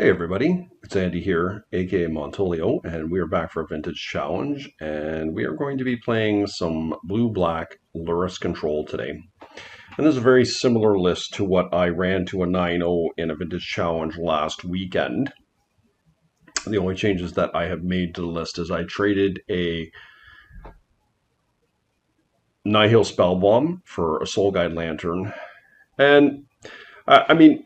Hey everybody, it's Andy here, aka Montolio, and we are back for a Vintage Challenge, and we are going to be playing some blue-black Lurrus Control today. And this is a very similar list to what I ran to a 9-0 in a Vintage Challenge last weekend. The only changes that I have made to the list is I traded a Nihil Spellbomb for a Soul Guide Lantern, and I mean,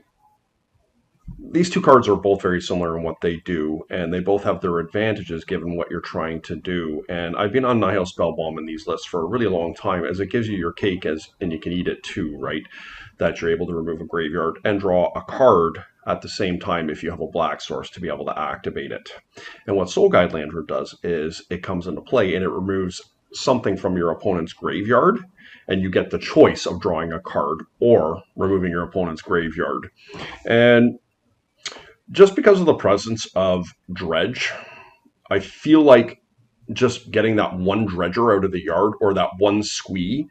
these two cards are both very similar in what they do, and they both have their advantages given what you're trying to do. And I've been on Nihil Spellbomb in these lists for a really long time, as it gives you your cake, and you can eat it too, right? That you're able to remove a graveyard and draw a card at the same time if you have a black source to be able to activate it. And what Soul Guide Lantern does is it comes into play and it removes something from your opponent's graveyard, and you get the choice of drawing a card or removing your opponent's graveyard. And just because of the presence of Dredge, I feel like just getting that one Dredger out of the yard or that one Squee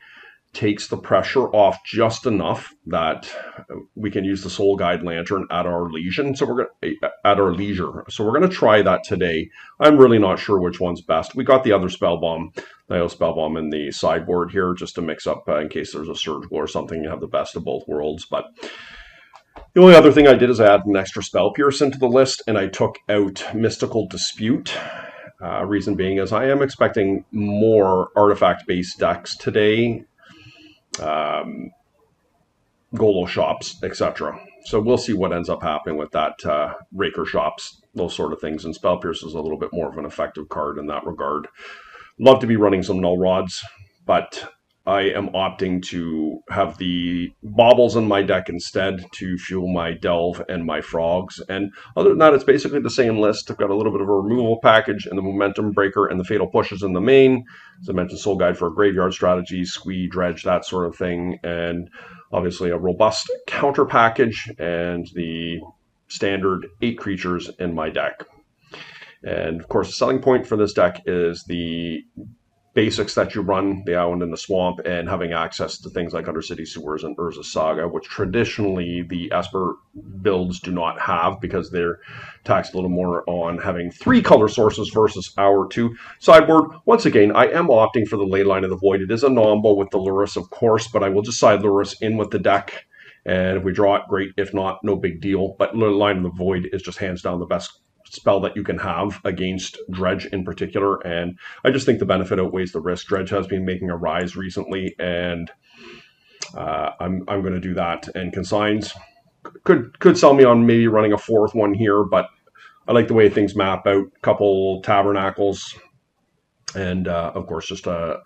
takes the pressure off just enough that we can use the Soul Guide Lantern at our leisure. So we're gonna try that today. I'm really not sure which one's best. We got the other Spellbomb, Nihil Spellbomb, in the sideboard here just to mix up in case there's a Surgical or something. You have the best of both worlds, but the only other thing I did is add an extra Spell Pierce into the list, and I took out Mystical Dispute. Reason being is I am expecting more artifact-based decks today, Golo shops, etc. So we'll see what ends up happening with that. Raker shops, those sort of things, and Spell Pierce is a little bit more of an effective card in that regard. Love to be running some Null Rods, but I am opting to have the Baubles in my deck instead to fuel my Delve and my Frogs. And other than that, it's basically the same list. I've got a little bit of a removal package and the Momentum Breaker and the Fatal Pushes in the main. As I mentioned, Soul Guide for a graveyard strategy, Squee, Dredge, that sort of thing. And obviously a robust counter package and the standard 8 creatures in my deck. And of course, the selling point for this deck is the basics that you run, the Island and the Swamp, and having access to things like Undercity Sewers and Urza Saga, which traditionally the Esper builds do not have because they're taxed a little more on having 3 color sources versus our 2. Sideboard, once again, I am opting for the Leyline of the Void. It is a nombo with the Lurrus, of course, but I will just side Lurrus in with the deck. And if we draw it, great. If not, no big deal. But Line of the Void is just hands down the best spell that you can have against Dredge in particular, and I just think the benefit outweighs the risk. Dredge has been making a rise recently, and I'm going to do that. And Consigns could sell me on maybe running a 4th one here, but I like the way things map out. A couple Tabernacles, and of course just a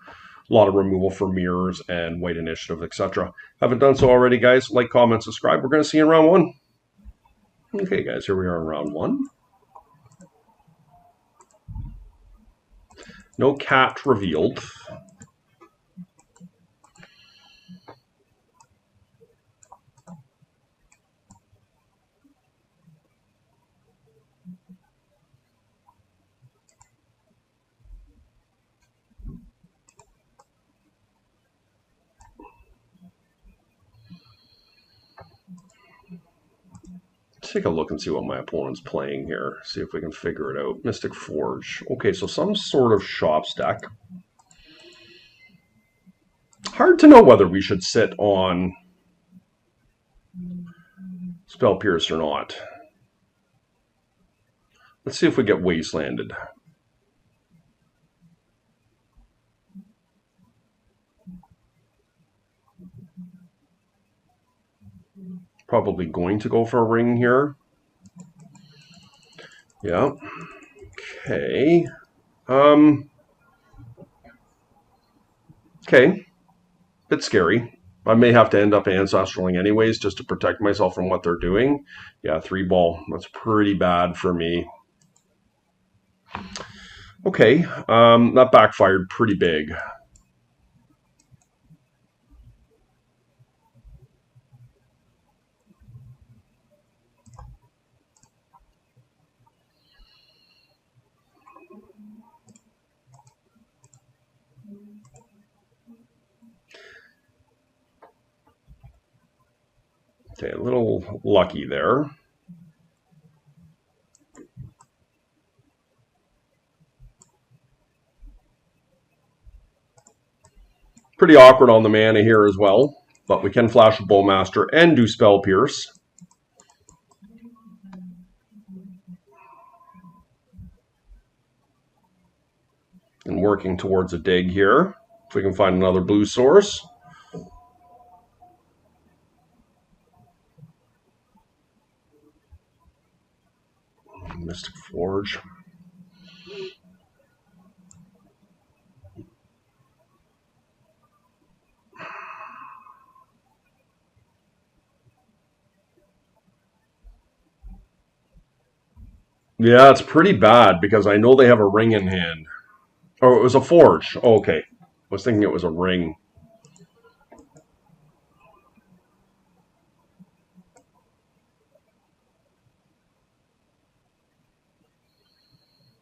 lot of removal for Mirrors and White Initiative, etc. Haven't done so already, guys. Like, comment, subscribe. We're going to see you in round 1. Okay, guys, here we are in round 1. No cat revealed. Let's take a look and see what my opponent's playing here. See if we can figure it out. Mystic Forge. Okay, so some sort of shops deck. Hard to know whether we should sit on Spell Pierce or not. Let's see if we get Wastelanded. Probably going to go for a ring here. Yeah. Okay. Okay. Bit scary. I may have to end up Ancestraling anyways just to protect myself from what they're doing. Yeah, 3 ball. That's pretty bad for me. Okay. That backfired pretty big. Okay, a little lucky there. Pretty awkward on the mana here as well, but we can flash a Bowmaster and do Spell Pierce. And working towards a dig here. If we can find another blue source. Mystic Forge. Yeah, it's pretty bad because I know they have a ring in hand. Oh, it was a forge. Oh, okay. I was thinking it was a ring.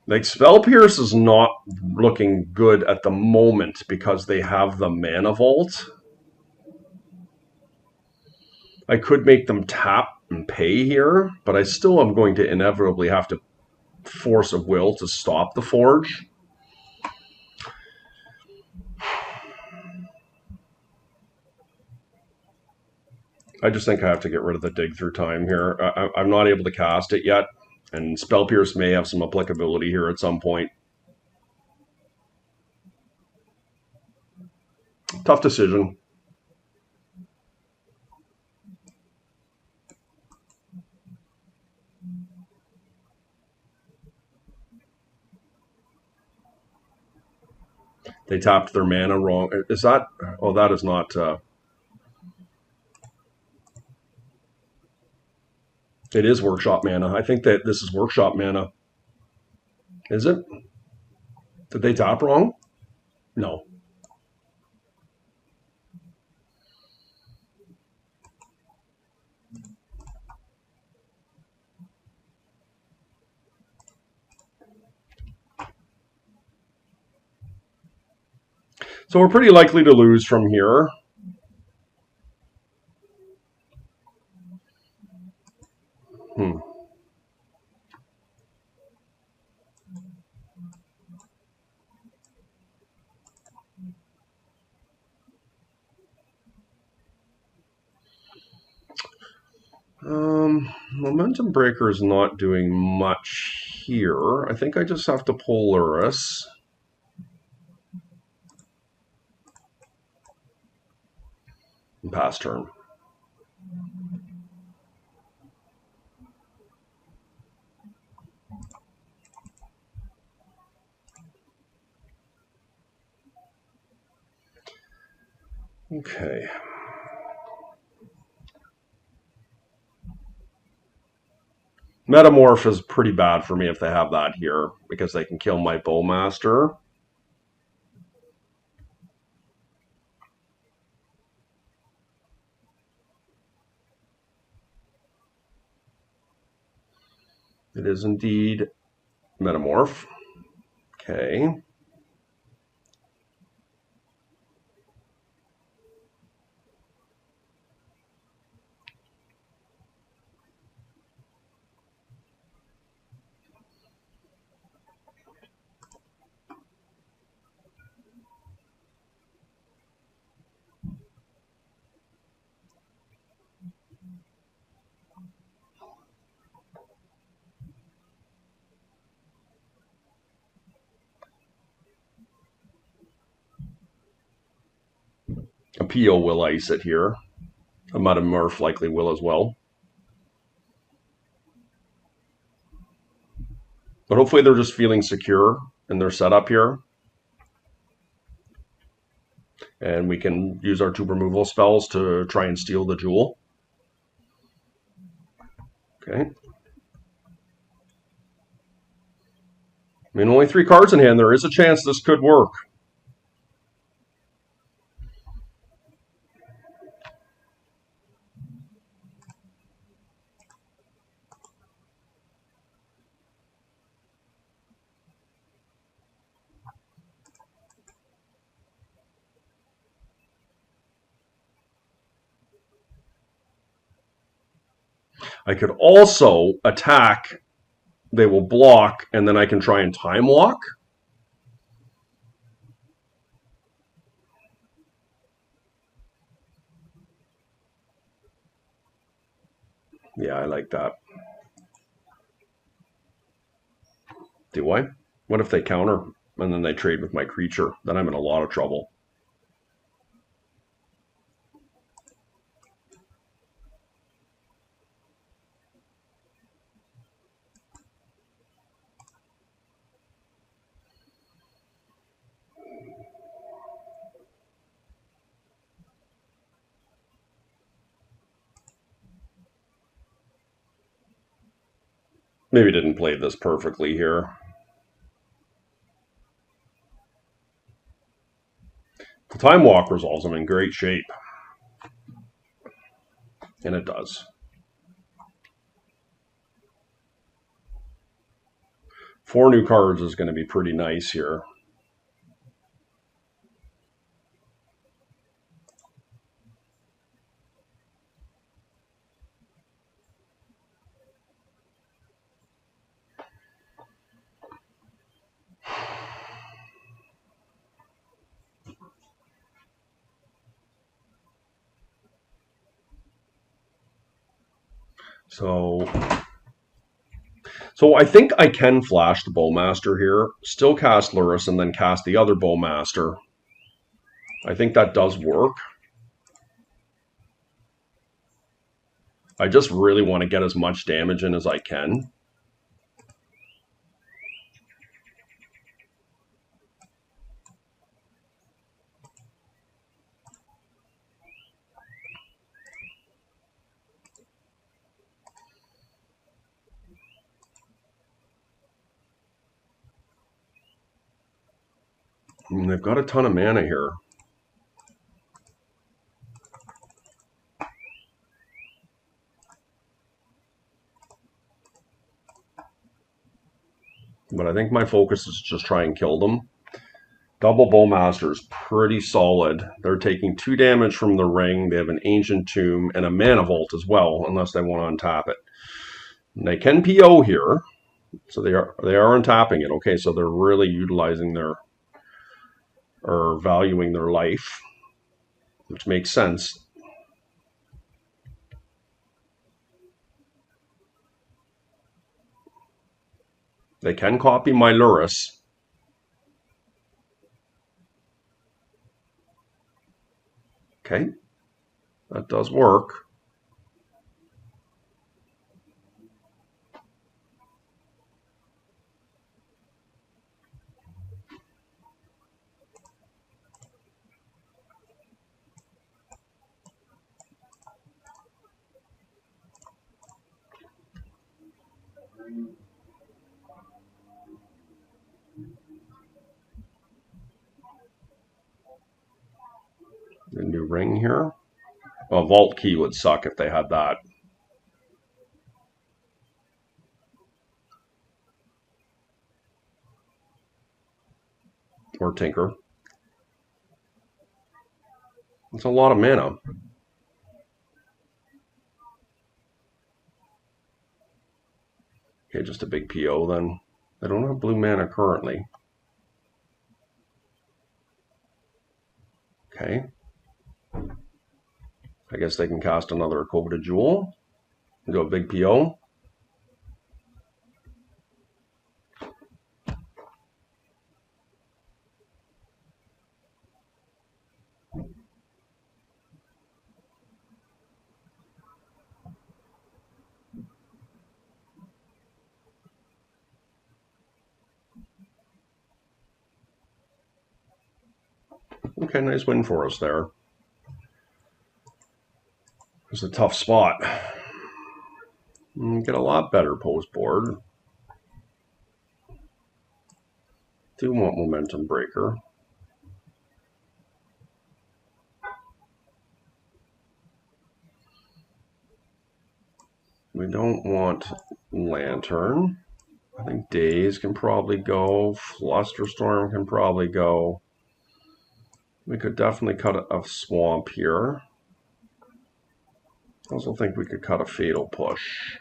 Like, Spell Pierce is not looking good at the moment because they have the Mana Vault. I could make them tap and pay here, but I still am going to inevitably have to force a will to stop the forge. I just think I have to get rid of the dig through time here. I'm not able to cast it yet, and Spell Pierce may have some applicability here at some point. Tough decision. They tapped their mana wrong. Is that... Oh, that is not... It is Workshop mana. I think that this is Workshop mana. Is it? Did they tap wrong? No. So we're pretty likely to lose from here. Momentum Breaker is not doing much here. I think I just have to pull Lurrus. And pass turn. Okay. Metamorph is pretty bad for me if they have that here, because they can kill my Bowmaster. It is indeed Metamorph. Okay. A PO will ice it here. A Metamorph likely will as well. But hopefully they're just feeling secure in their setup here. And we can use our 2 removal spells to try and steal the jewel. Okay. I mean, only 3 cards in hand. There is a chance this could work. I could also attack, they will block, and then I can try and time walk. Yeah, I like that. Do I? What if they counter and then they trade with my creature? Then I'm in a lot of trouble. Maybe didn't play this perfectly here. The Time Walk resolves I'm in great shape. And it does. 4 new cards is going to be pretty nice here. So I think I can flash the Bowmaster here, still cast Lurrus, and then cast the other Bowmaster. I think that does work. I just really want to get as much damage in as I can. And they've got a ton of mana here. But I think my focus is just try and kill them. Double Bowmaster is pretty solid. They're taking 2 damage from the ring. They have an Ancient Tomb and a Mana Vault as well, unless they want to untap it. And they can PO here, so they are untapping it. Okay, so they're really utilizing their, or valuing their life, which makes sense. They can copy my Lurrus. Okay, that does work. The new ring here. A Vault Key would suck if they had that. Or Tinker. It's a lot of mana. Okay, just a big PO then. I don't have blue mana currently. Okay. I guess they can cast another Coveted Jewel and go big PO. Okay, nice win for us there. It's a tough spot. Get a lot better post board. Do want Momentum Breaker. We don't want Lantern. I think Daze can probably go. Flusterstorm can probably go. We could definitely cut a Swamp here. I also think we could cut a Fatal Push.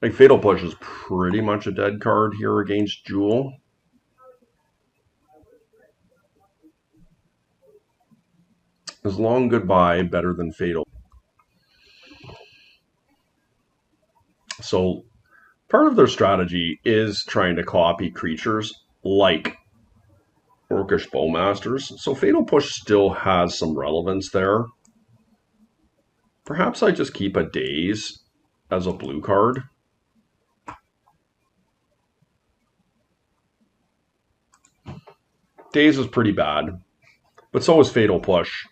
Like Fatal Push is pretty much a dead card here against Jewel. Is Long Goodbye better than Fatal? So part of their strategy is trying to copy creatures like Orcish Bowmasters. So Fatal Push still has some relevance there. Perhaps I just keep a Daze as a blue card. Daze is pretty bad, but so is Fatal Push.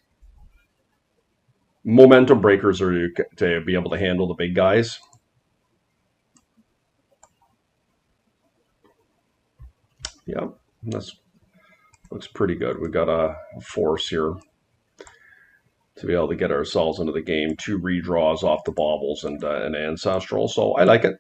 Momentum breakers are to be able to handle the big guys. Yeah, that looks pretty good. We've got a force here to be able to get ourselves into the game. 2 redraws off the baubles and an ancestral, so I like it.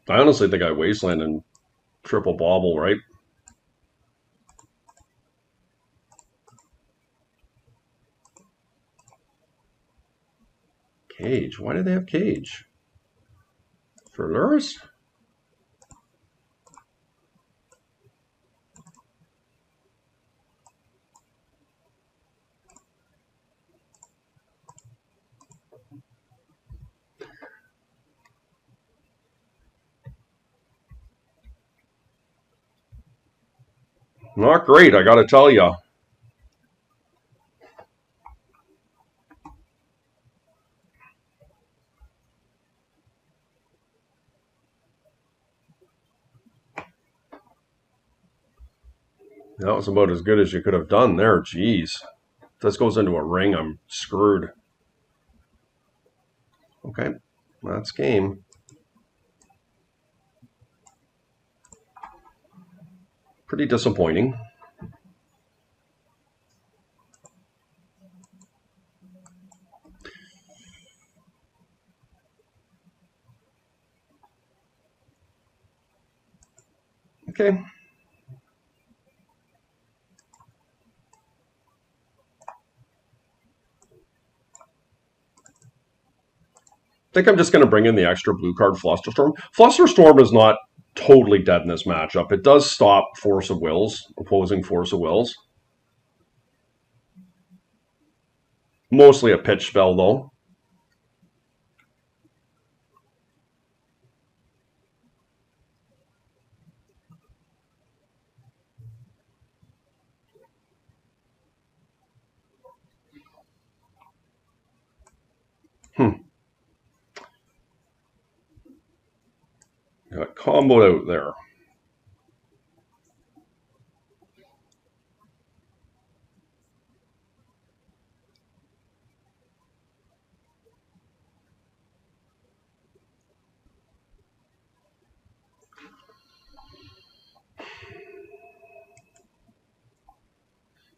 I honestly think I wasteland and triple bauble, right? Cage. Why do they have Cage? For Lurrus? Not great, I gotta tell you. That was about as good as you could have done there. Jeez. If this goes into a ring, I'm screwed. Okay, that's game. Pretty disappointing. Okay. I think I'm just going to bring in the extra blue card Flusterstorm. Flusterstorm is not totally dead in this matchup. It does stop Force of Wills, opposing Force of Wills. Mostly a pitch spell, though. Got comboed out there.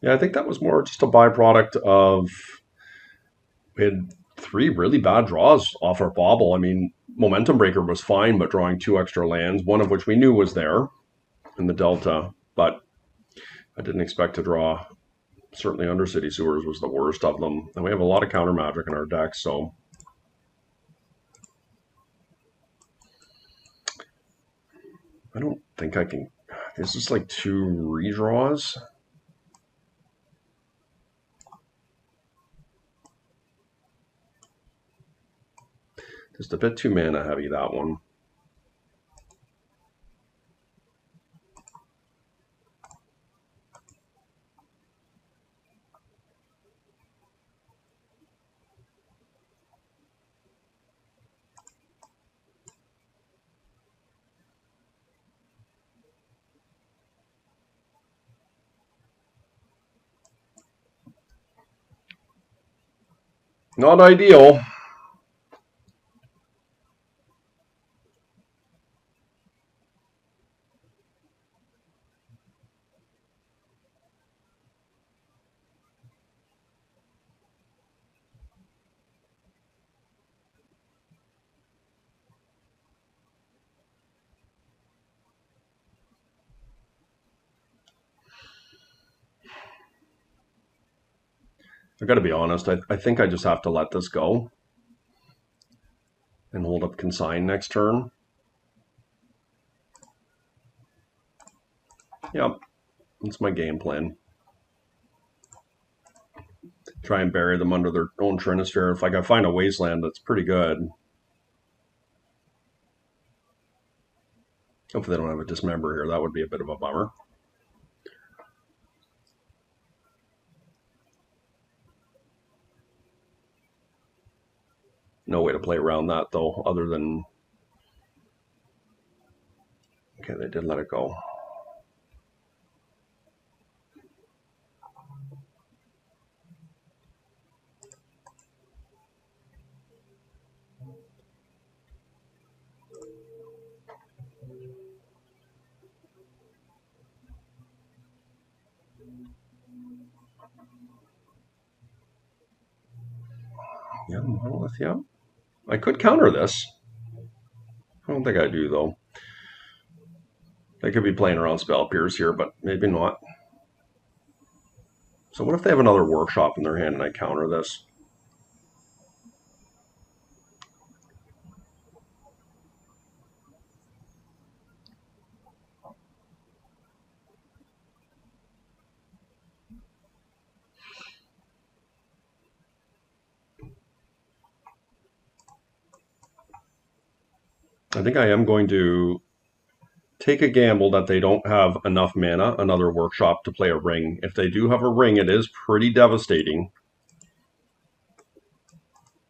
Yeah, I think that was more just a byproduct of we had 3 really bad draws off our bauble. I mean, Momentum Breaker was fine, but drawing 2 extra lands, one of which we knew was there in the Delta, but I didn't expect to draw. Certainly Undercity Sewers was the worst of them. And we have a lot of counter magic in our deck, so I don't think I can. This is like 2 redraws. Just a bit too mana heavy, that one. Not ideal. I got to be honest, I think I just have to let this go and hold up consign next turn. Yep, that's my game plan. Try and bury them under their own Trinisphere. If I can find a wasteland that's pretty good. Hopefully they don't have a dismember here. That would be a bit of a bummer. No way to play around that, though, other than... Okay, they did let it go. Yeah, monolith, yeah. I could counter this. I don't think I do, though. I could be playing around Spell Pierce here, but maybe not. So what if they have another Workshop in their hand and I counter this? I think I am going to take a gamble that they don't have enough mana, another Workshop, to play a ring. If they do have a ring, it is pretty devastating.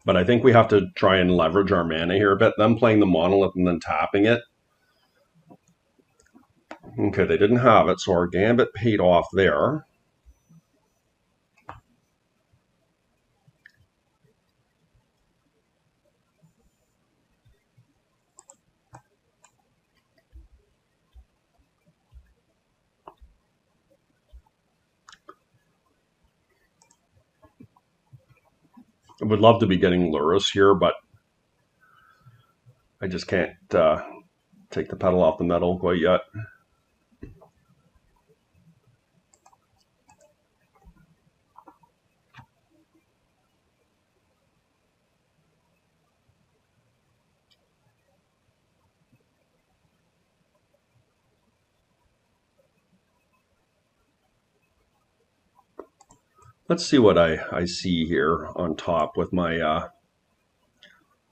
But I think we have to try and leverage our mana here a bit. Them playing the monolith and then tapping it. Okay, they didn't have it, so our gambit paid off there. I would love to be getting Lurrus here, but I just can't take the pedal off the metal quite yet. Let's see what I see here on top with my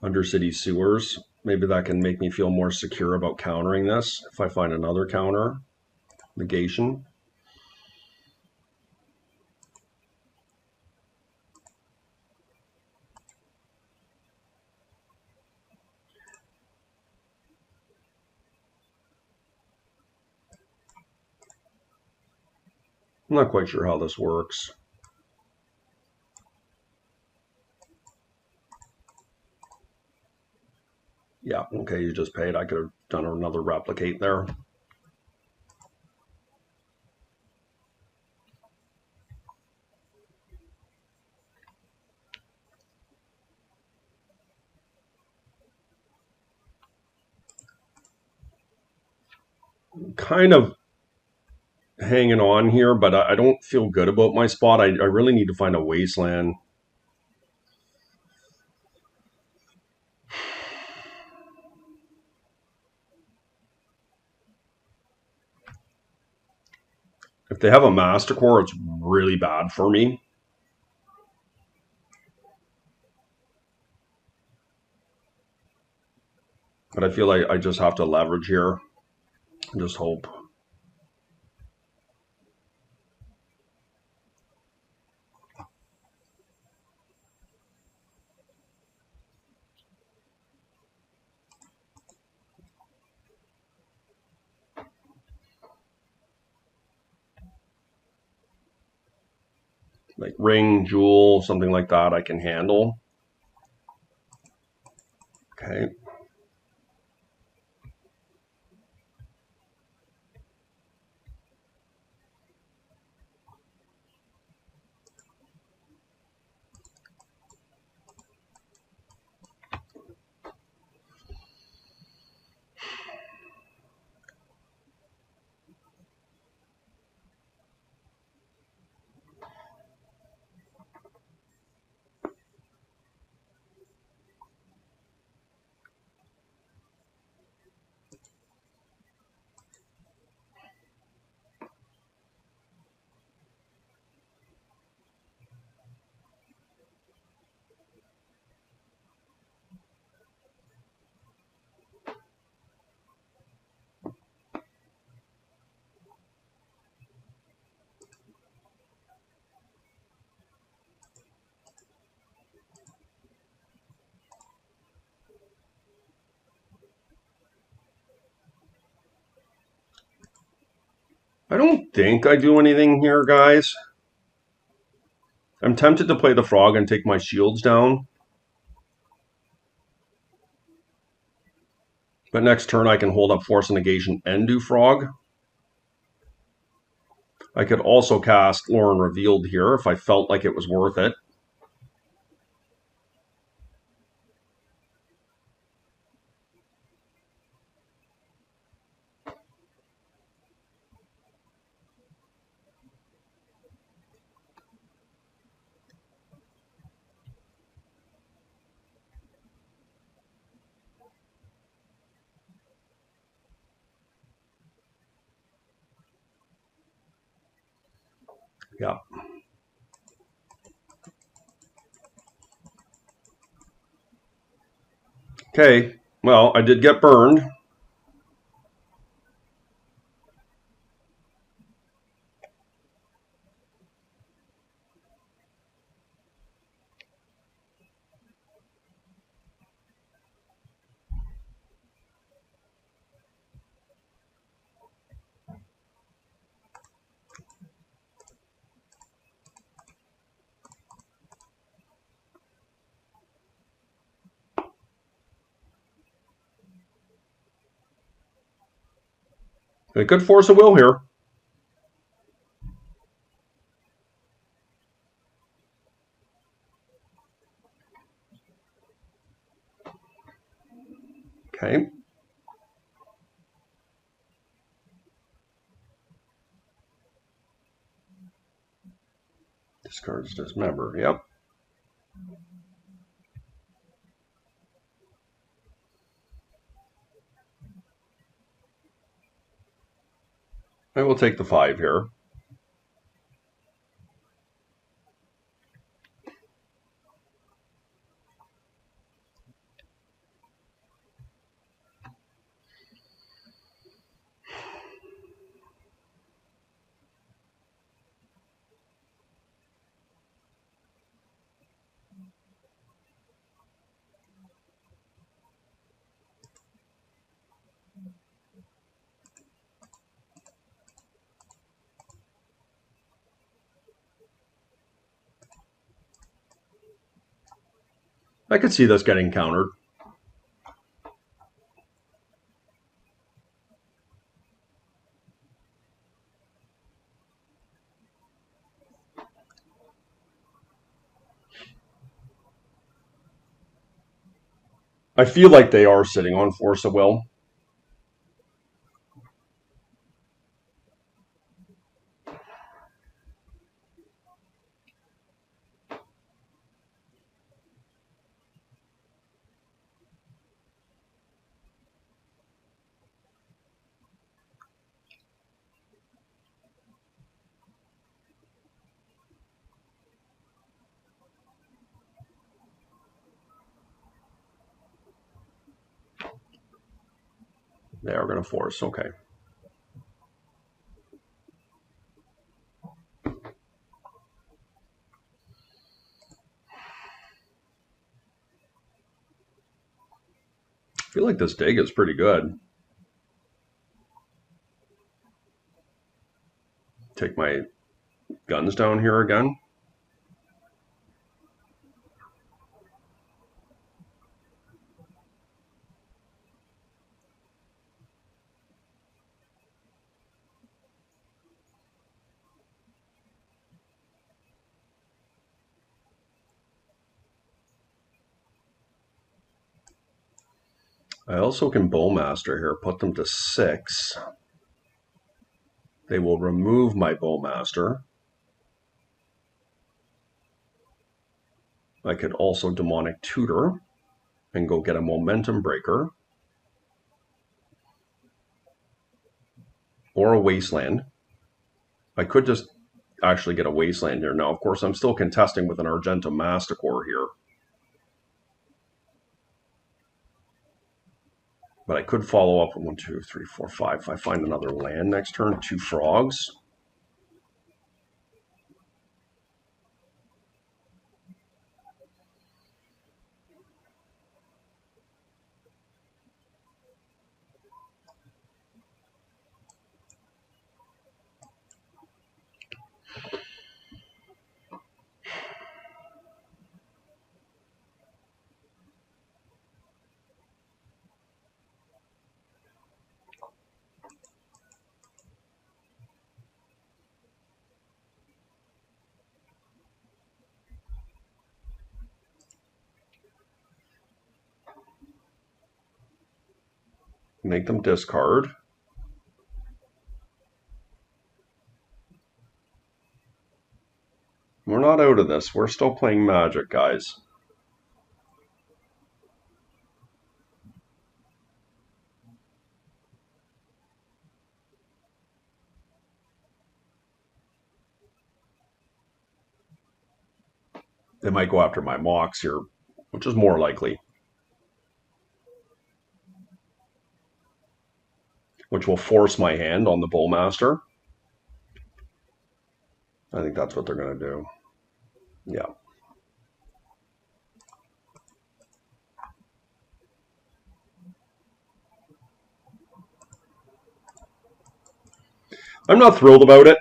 Undercity Sewers. Maybe that can make me feel more secure about countering this. If I find another counter, negation. I'm not quite sure how this works. Yeah, okay, you just paid. I could have done another replicate there. Kind of hanging on here, but I don't feel good about my spot. I really need to find a wasteland. If they have a Master Core, it's really bad for me. But I feel like I just have to leverage here and just hope. Like ring, jewel, something like that I can handle. Okay. I don't think I do anything here, guys. I'm tempted to play the frog and take my shields down. But next turn I can hold up Force Negation and do frog. I could also cast Lauren Revealed here if I felt like it was worth it. Yeah. Okay, well, I did get burned. A good force of will here. Okay. Discards Dismember. Yep. I will take the 5 here. I could see this getting countered. I feel like they are sitting on force of will. They are going to force. Okay. I feel like this dig is pretty good. Take my guns down here again. I also can Bowmaster here, put them to 6. They will remove my Bowmaster. I could also Demonic Tutor and go get a Momentum Breaker. Or a Wasteland. I could just actually get a Wasteland here. Now, of course, I'm still contesting with an Argentum Masticore here. But I could follow up with 1, 2, 3, 4, 5. If I find another land next turn, 2 frogs. make them discard. We're not out of this. We're still playing Magic, guys. They might go after my Mox here, which is more likely. Which will force my hand on the Bullmaster. I think that's what they're going to do. Yeah. I'm not thrilled about it,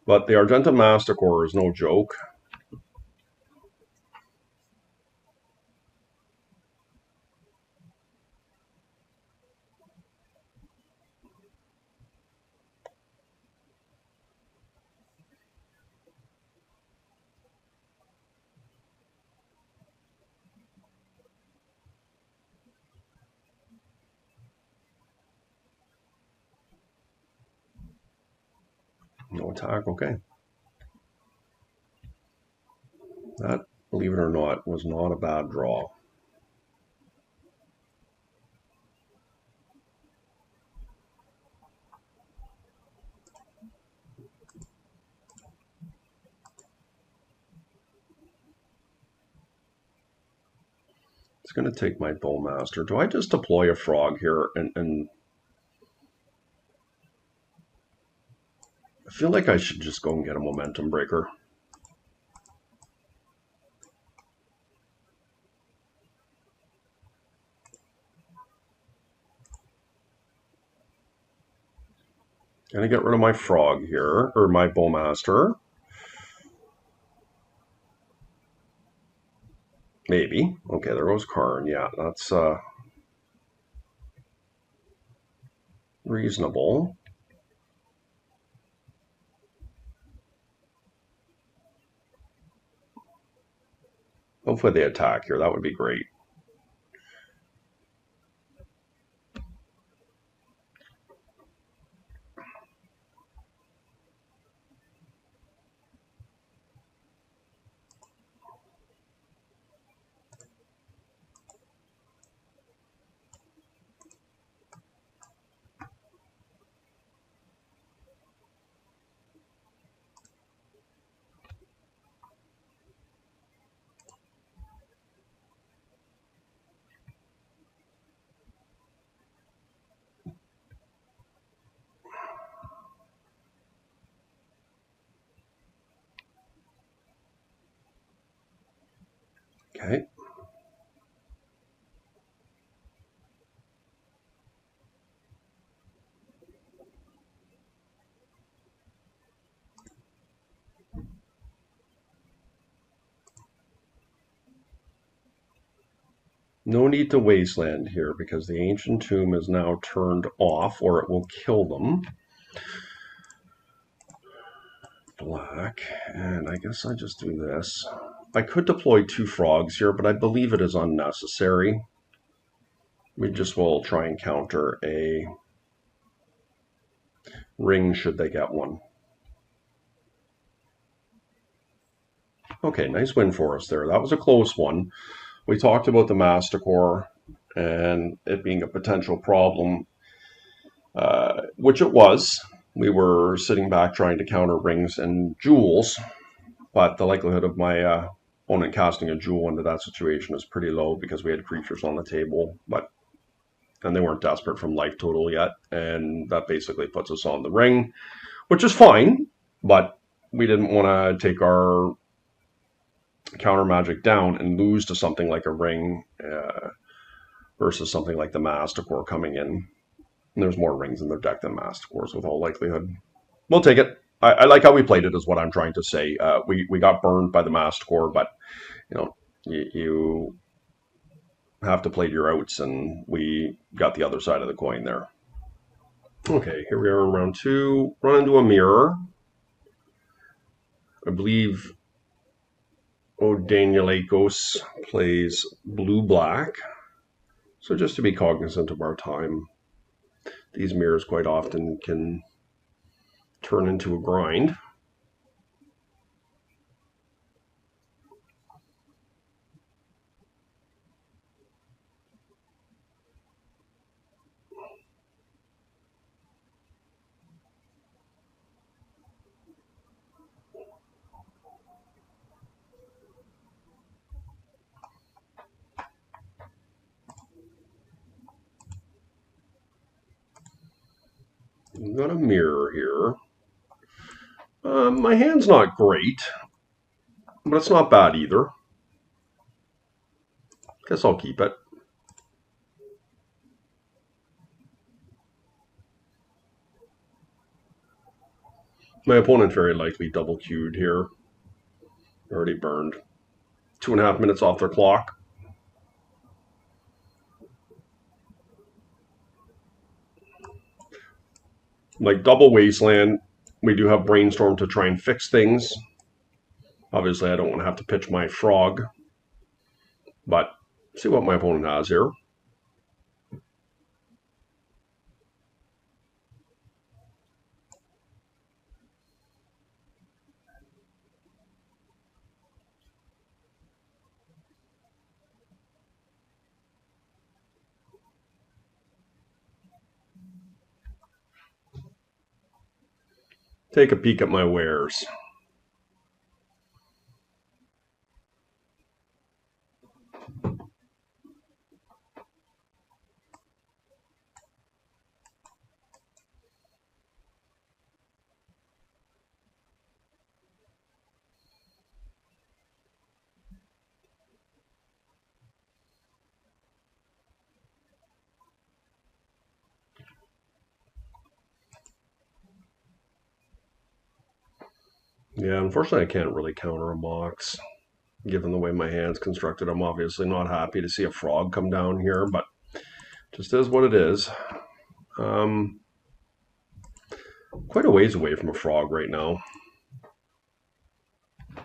but the Argenta Masticore is no joke. No attack, okay. That, believe it or not, was not a bad draw. It's going to take my Bullmaster. Do I just deploy a Frog here and I feel like I should just go and get a Momentum Breaker. Gonna get rid of my Frog here, or my Bullmaster. Maybe. Okay, there goes Karn. Yeah, that's reasonable. Hopefully they attack here. That would be great. Okay. No need to wasteland here because the Ancient Tomb is now turned off or it will kill them. Black, and I guess I just do this. I could deploy 2 Frogs here, but I believe it is unnecessary. We just will try and counter a ring should they get one. Okay, nice win for us there. That was a close one. We talked about the Masticore and it being a potential problem, which it was. We were sitting back trying to counter rings and jewels, but the likelihood of my opponent casting a jewel into that situation is pretty low because we had creatures on the table, and they weren't desperate from life total yet, and that basically puts us on the ring, which is fine, but we didn't want to take our counter magic down and lose to something like a ring versus something like the Masticore coming in. And there's more rings in their deck than Masticores with all likelihood. We'll take it. I like how we played it is what I'm trying to say. We got burned by the Masticore, but you know, you have to play your outs, and we got the other side of the coin there. Okay, here we are in round 2. Run into a mirror. I believe Danielakos plays blue-black. So just to be cognizant of our time, these mirrors quite often can turn into a grind. We've got a mirror here. My hand's not great, but it's not bad either. Guess I'll keep it. My opponent very likely double queued here. Already burned. 2.5 minutes off their clock. Like double Wasteland, we do have Brainstorm to try and fix things. Obviously, I don't want to have to pitch my frog, but see what my opponent has here. Take a peek at my wares. Yeah, unfortunately, I can't really counter a Mox, given the way my hand's constructed. I'm obviously not happy to see a frog come down here, but just is what it is. Quite a ways away from a frog right now. I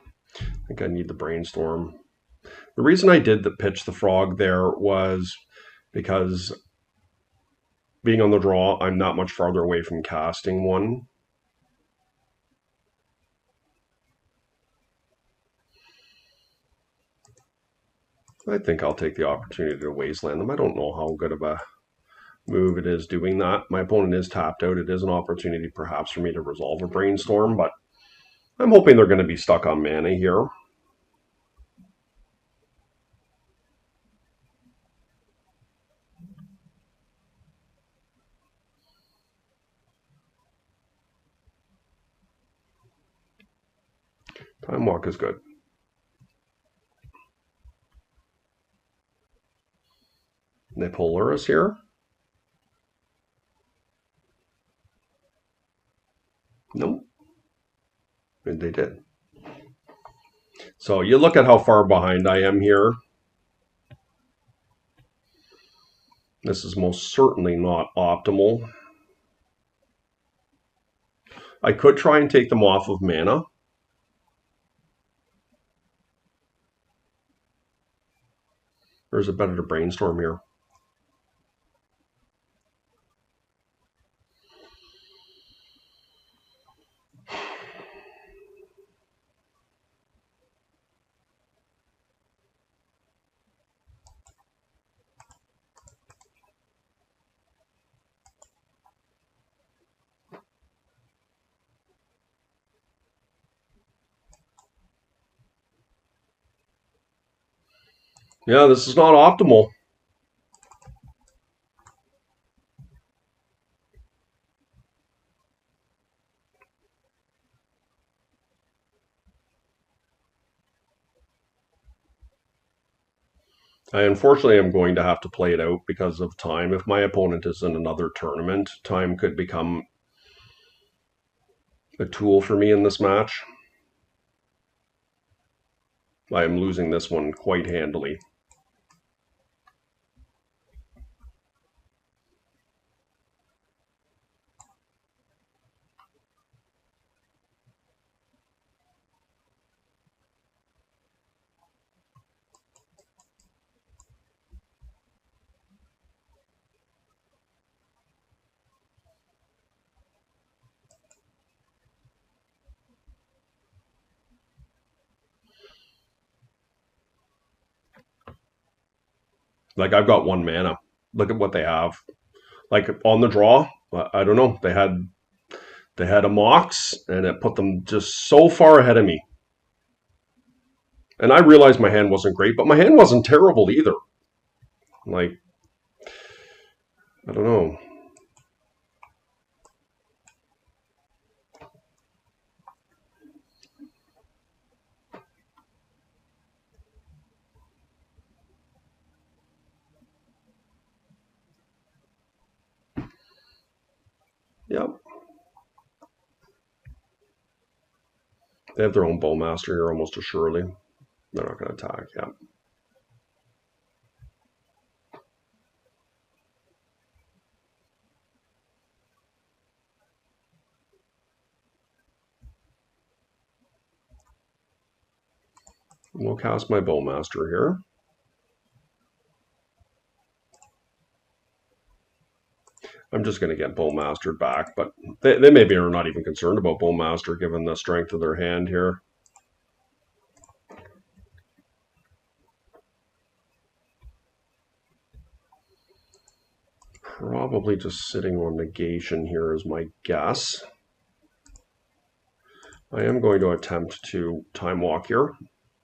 think I need the Brainstorm. The reason I did pitch the frog there was because being on the draw, I'm not much farther away from casting one. I think I'll take the opportunity to Wasteland them. I don't know how good of a move it is doing that. My opponent is tapped out. It is an opportunity perhaps for me to resolve a Brainstorm, but I'm hoping they're going to be stuck on mana here. Time Walk is good. They pull Lurrus here. Nope. And they did. So you look at how far behind I am here. This is most certainly not optimal. I could try and take them off of mana. Or is it better to Brainstorm here? Yeah, this is not optimal. I unfortunately am going to have to play it out because of time. If my opponent is in another tournament, time could become a tool for me in this match. I am losing this one quite handily. Like, I've got 1 mana. Look at what they have. Like, on the draw, I don't know. They had a Mox, and it put them just so far ahead of me. And I realized my hand wasn't great, but my hand wasn't terrible either. Like, I don't know. Yep. They have their own Bowmaster here almost assuredly. They're not going to attack, yeah. We'll cast my Bowmaster here. I'm just going to get Bowmastered back, but they maybe are not even concerned about Bowmaster given the strength of their hand here. Probably just sitting on negation here is my guess. I am going to attempt to time walk here.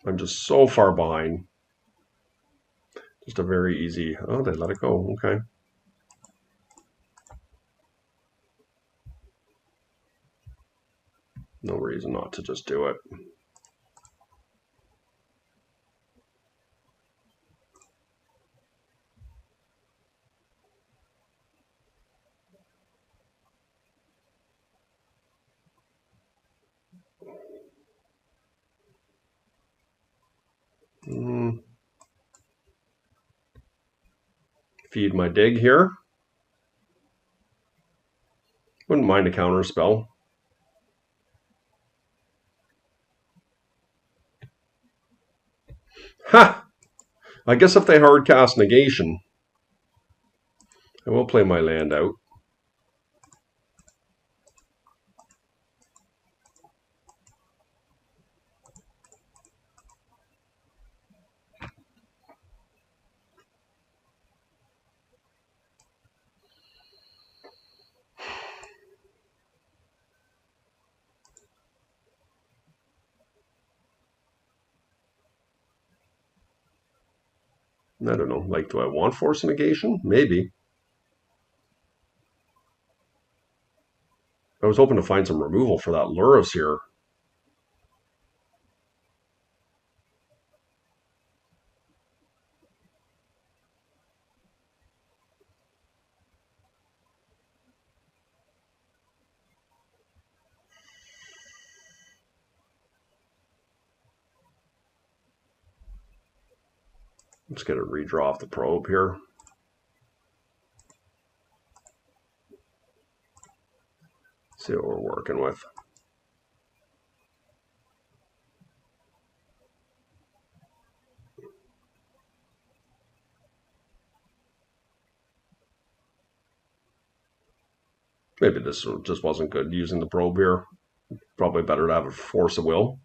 I'm just so far behind. Just a very easy, oh, they let it go, okay. No reason not to just do it. Feed my dig here. Wouldn't mind a counter spell. Ha! I guess if they hard cast negation, I will play my land out. I don't know, like, do I want force negation? Maybe. I was hoping to find some removal for that Lurrus here. Let's get a redraw off the probe here. See what we're working with. Maybe this just wasn't good using the probe here. Probably better to have a force of will.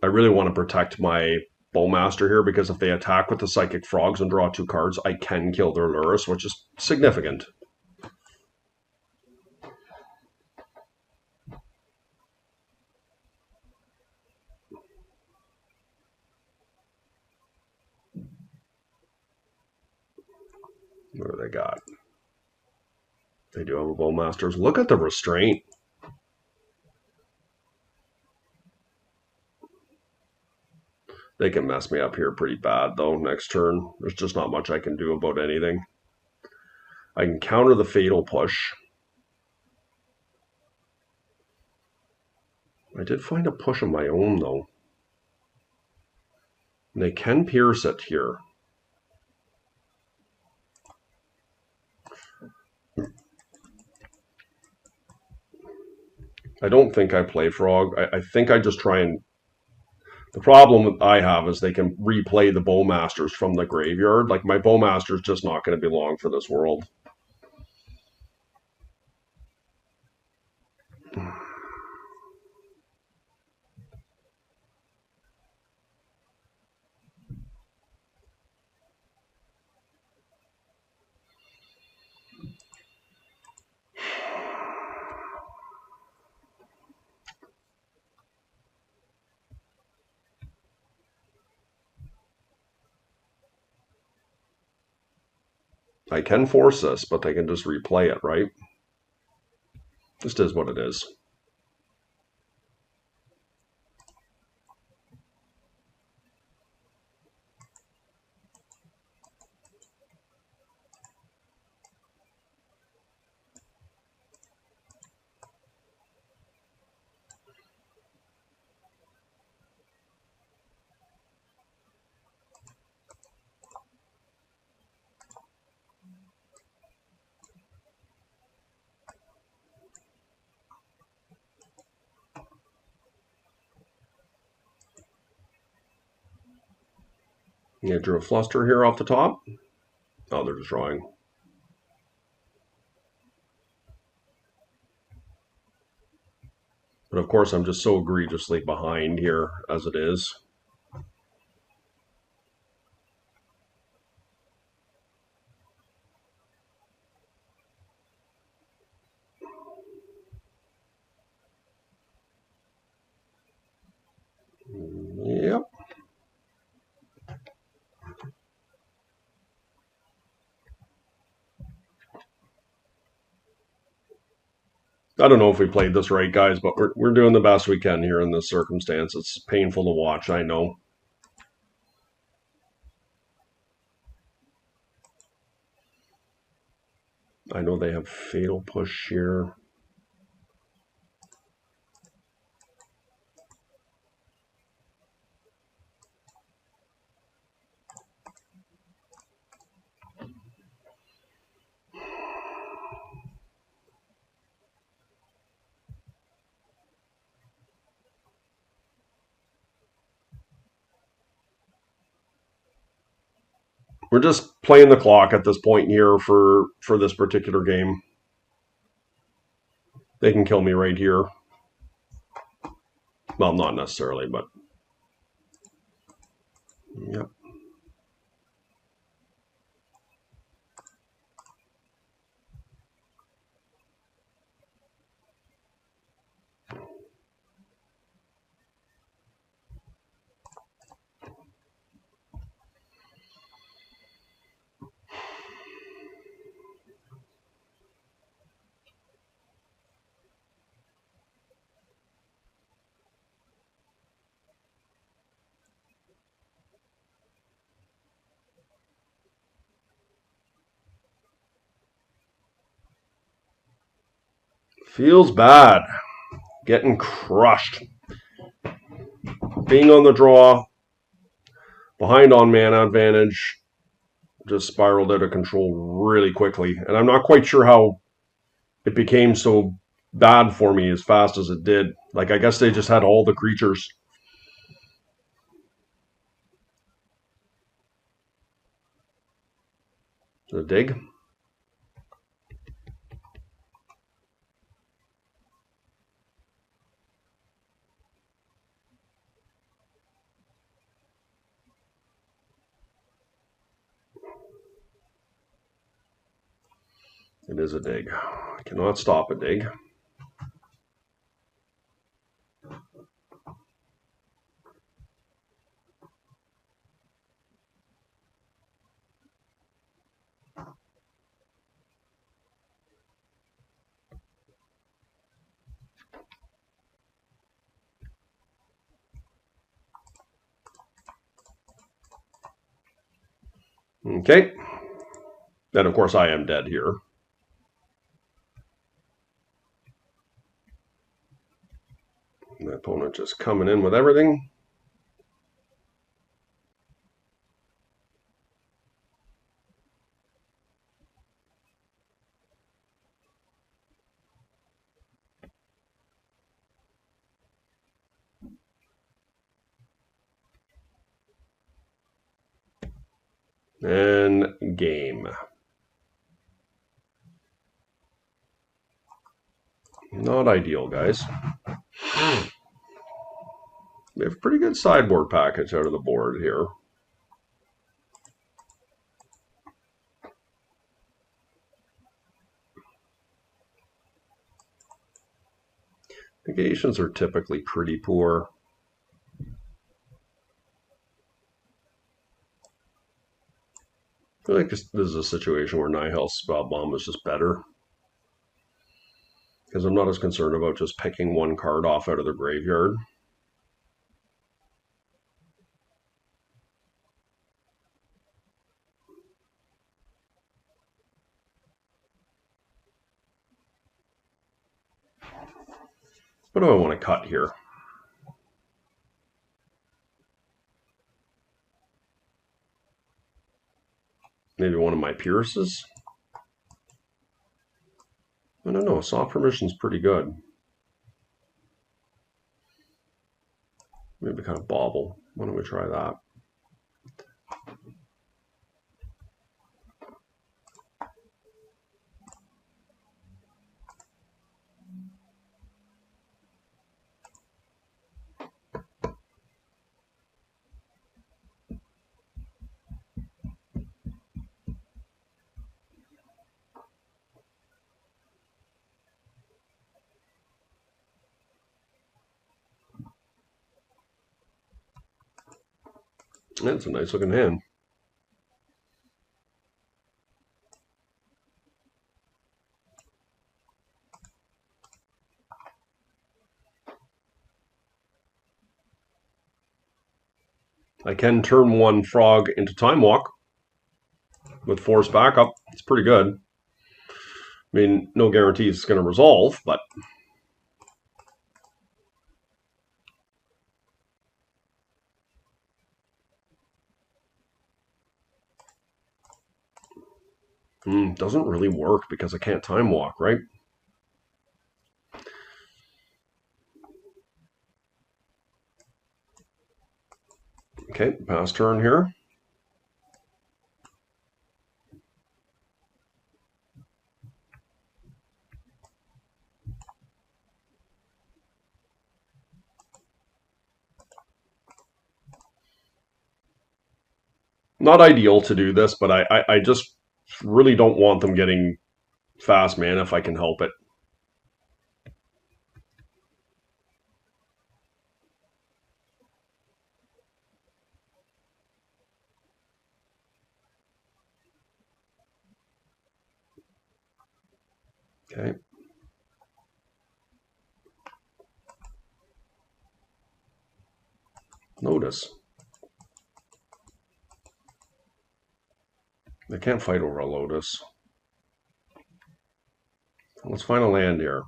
I really want to protect my Bowmaster here because if they attack with the Psychic Frogs and draw 2 cards, I can kill their Lurrus, which is significant. What do they got? They do have a Bowmasters. Look at the restraint. They can mess me up here pretty bad, though, next turn. There's just not much I can do about anything. I can counter the Fatal Push. I did find a push of my own, though. And they can pierce it here. I don't think I play Frog. I think I just try and... The problem I have is they can replay the Bowmasters from the graveyard. Like, my Bowmaster's just not going to be long for this world. I can force this, but they can just replay it, right? Just is what it is. You drew a fluster here off the top. Oh, they're just drawing. But of course, I'm just so egregiously behind here as it is. Yep. I don't know if we played this right, guys, but we're doing the best we can here in this circumstance. It's painful to watch, I know. I know they have Fatal Push here. We're just playing the clock at this point here for this particular game. They can kill me right here. Well, not necessarily, but yep. Feels bad. Getting crushed. Being on the draw, behind on mana advantage, just spiraled out of control really quickly. And I'm not quite sure how it became so bad for me as fast as it did. Like, I guess they just had all the creatures. The dig. It is a dig. I cannot stop a dig. Okay. Then, of course, I am dead here. My opponent just coming in with everything. And game. Not ideal, guys. We have a pretty good sideboard package out of the board here. Negations are typically pretty poor. I feel like this is a situation where Nihil's Spell Bomb is just better. Because I'm not as concerned about just picking one card off out of the graveyard. What do I want to cut here? Maybe one of my Pierces? I don't know. Soft Permission's pretty good. Maybe kind of bobble. Why don't we try that? That's a nice looking hand. I can turn one frog into Time Walk with force backup. It's pretty good. I mean, no guarantees it's going to resolve, but doesn't really work because I can't Time Walk, right? Okay, pass turn here. Not ideal to do this, but I just really don't want them getting fast mana if I can help it. Okay. Lotus. They can't fight over a Lotus. Let's find a land here.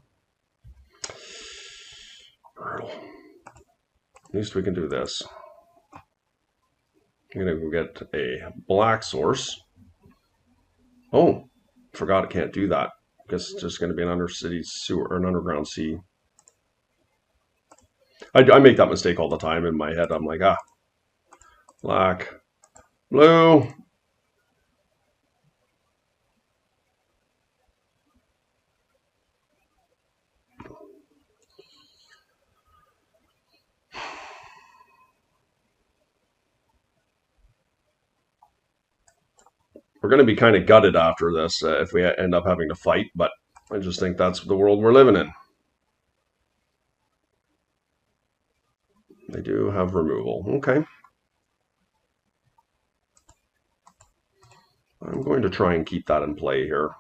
Brutal. At least we can do this. I'm going to go get a black source. Oh, forgot I can't do that. I guess it's just going to be an undercity sewer or an underground sea. I make that mistake all the time in my head. I'm like, black, blue. We're going to be kind of gutted after this if we end up having to fight, but I just think that's the world we're living in. They do have removal. Okay. I'm going to try and keep that in play here.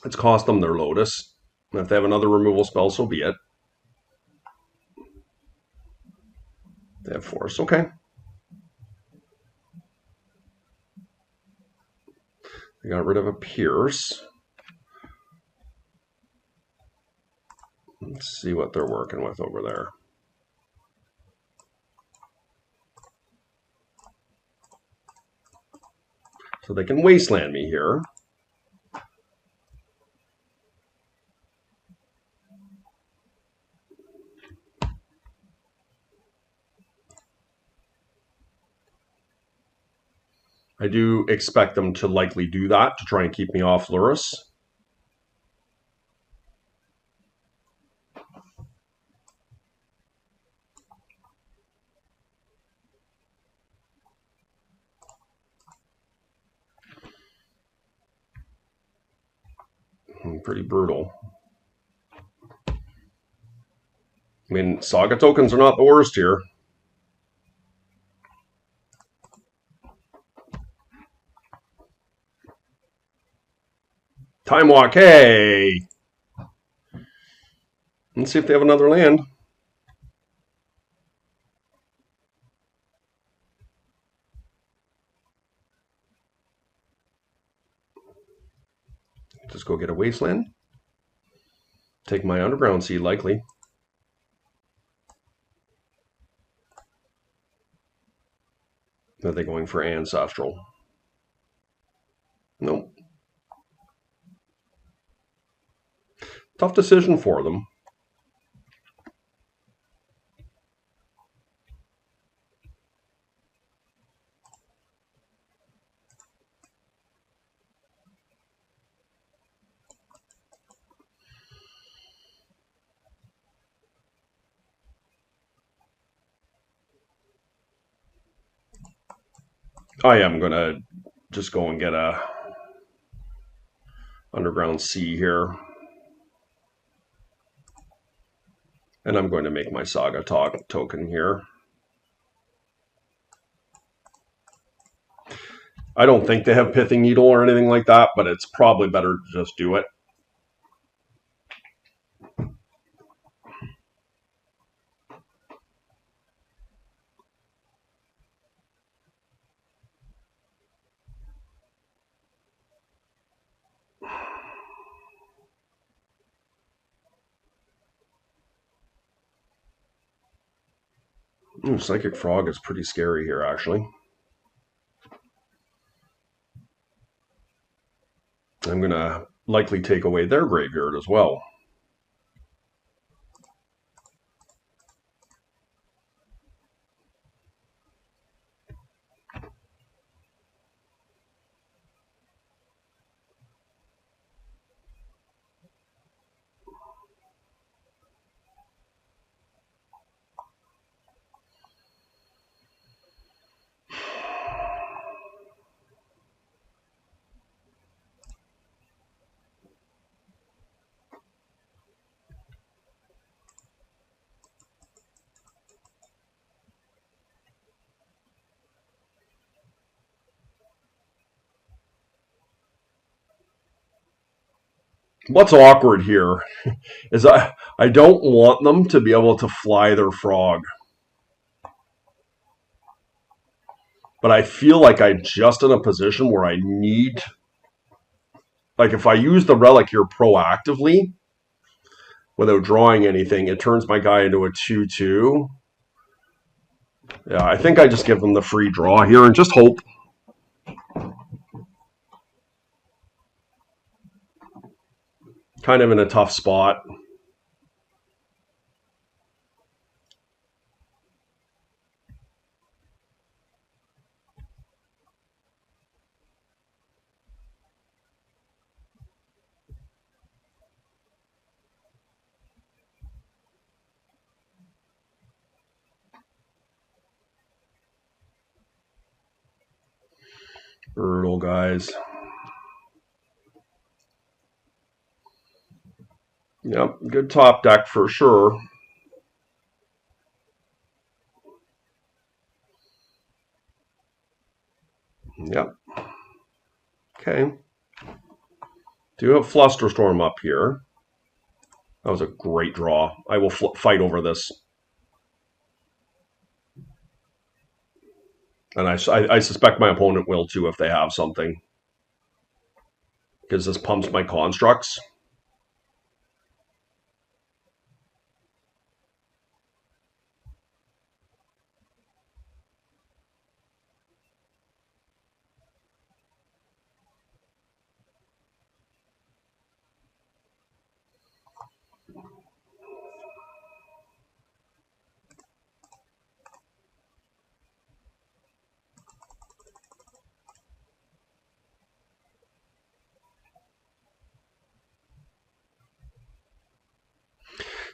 It's cost them their Lotus. And if they have another removal spell, so be it. They have force. Okay. They got rid of a Pierce. Let's see what they're working with over there. So they can wasteland me here. I do expect them to likely do that to try and keep me off Lurrus. Pretty brutal. I mean, Saga tokens are not the worst here. Time Walk, hey! Let's see if they have another land. Just go get a Wasteland. Take my Underground Seed, likely. Are they going for Ancestral? Nope. Tough decision for them. I am going to just go and get a Underground Sea here. And I'm going to make my Saga token here. I don't think they have Pithing Needle or anything like that, but it's probably better to just do it. Ooh, Psychic Frog is pretty scary here, actually. I'm going to likely take away their graveyard as well. What's awkward here is I don't want them to be able to fly their frog. But I feel like I'm just in a position where I need... Like, if I use the Relic here proactively, without drawing anything, it turns my guy into a 2/2. Yeah, I think I just give them the free draw here and just hope. Kind of in a tough spot. Brutal, guys. Yep, good top deck for sure. Yep. Okay. Do have Flusterstorm up here. That was a great draw. I will fight over this. And I suspect my opponent will too if they have something. Because this pumps my constructs.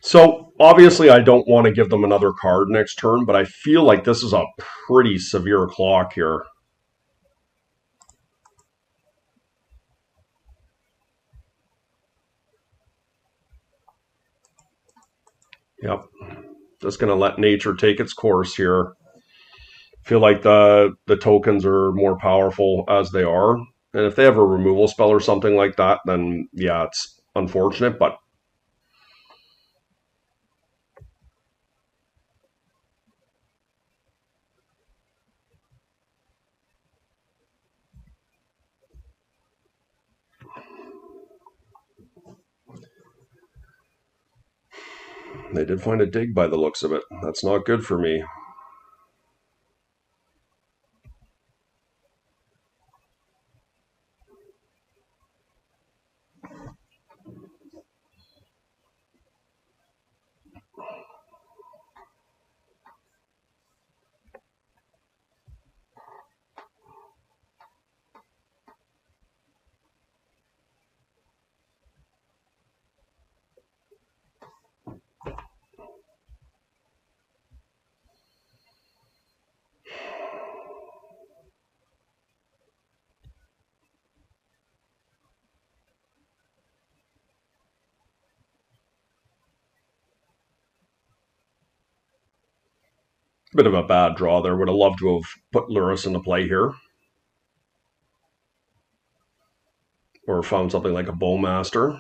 So, obviously, I don't want to give them another card next turn, but I feel like this is a pretty severe clock here. Yep. Just going to let nature take its course here. Feel like the tokens are more powerful as they are. And if they have a removal spell or something like that, then yeah, it's unfortunate, but they did find a dig by the looks of it. That's not good for me. Bit of a bad draw there. Would have loved to have put Lurrus into play here. Or found something like a Bowmaster.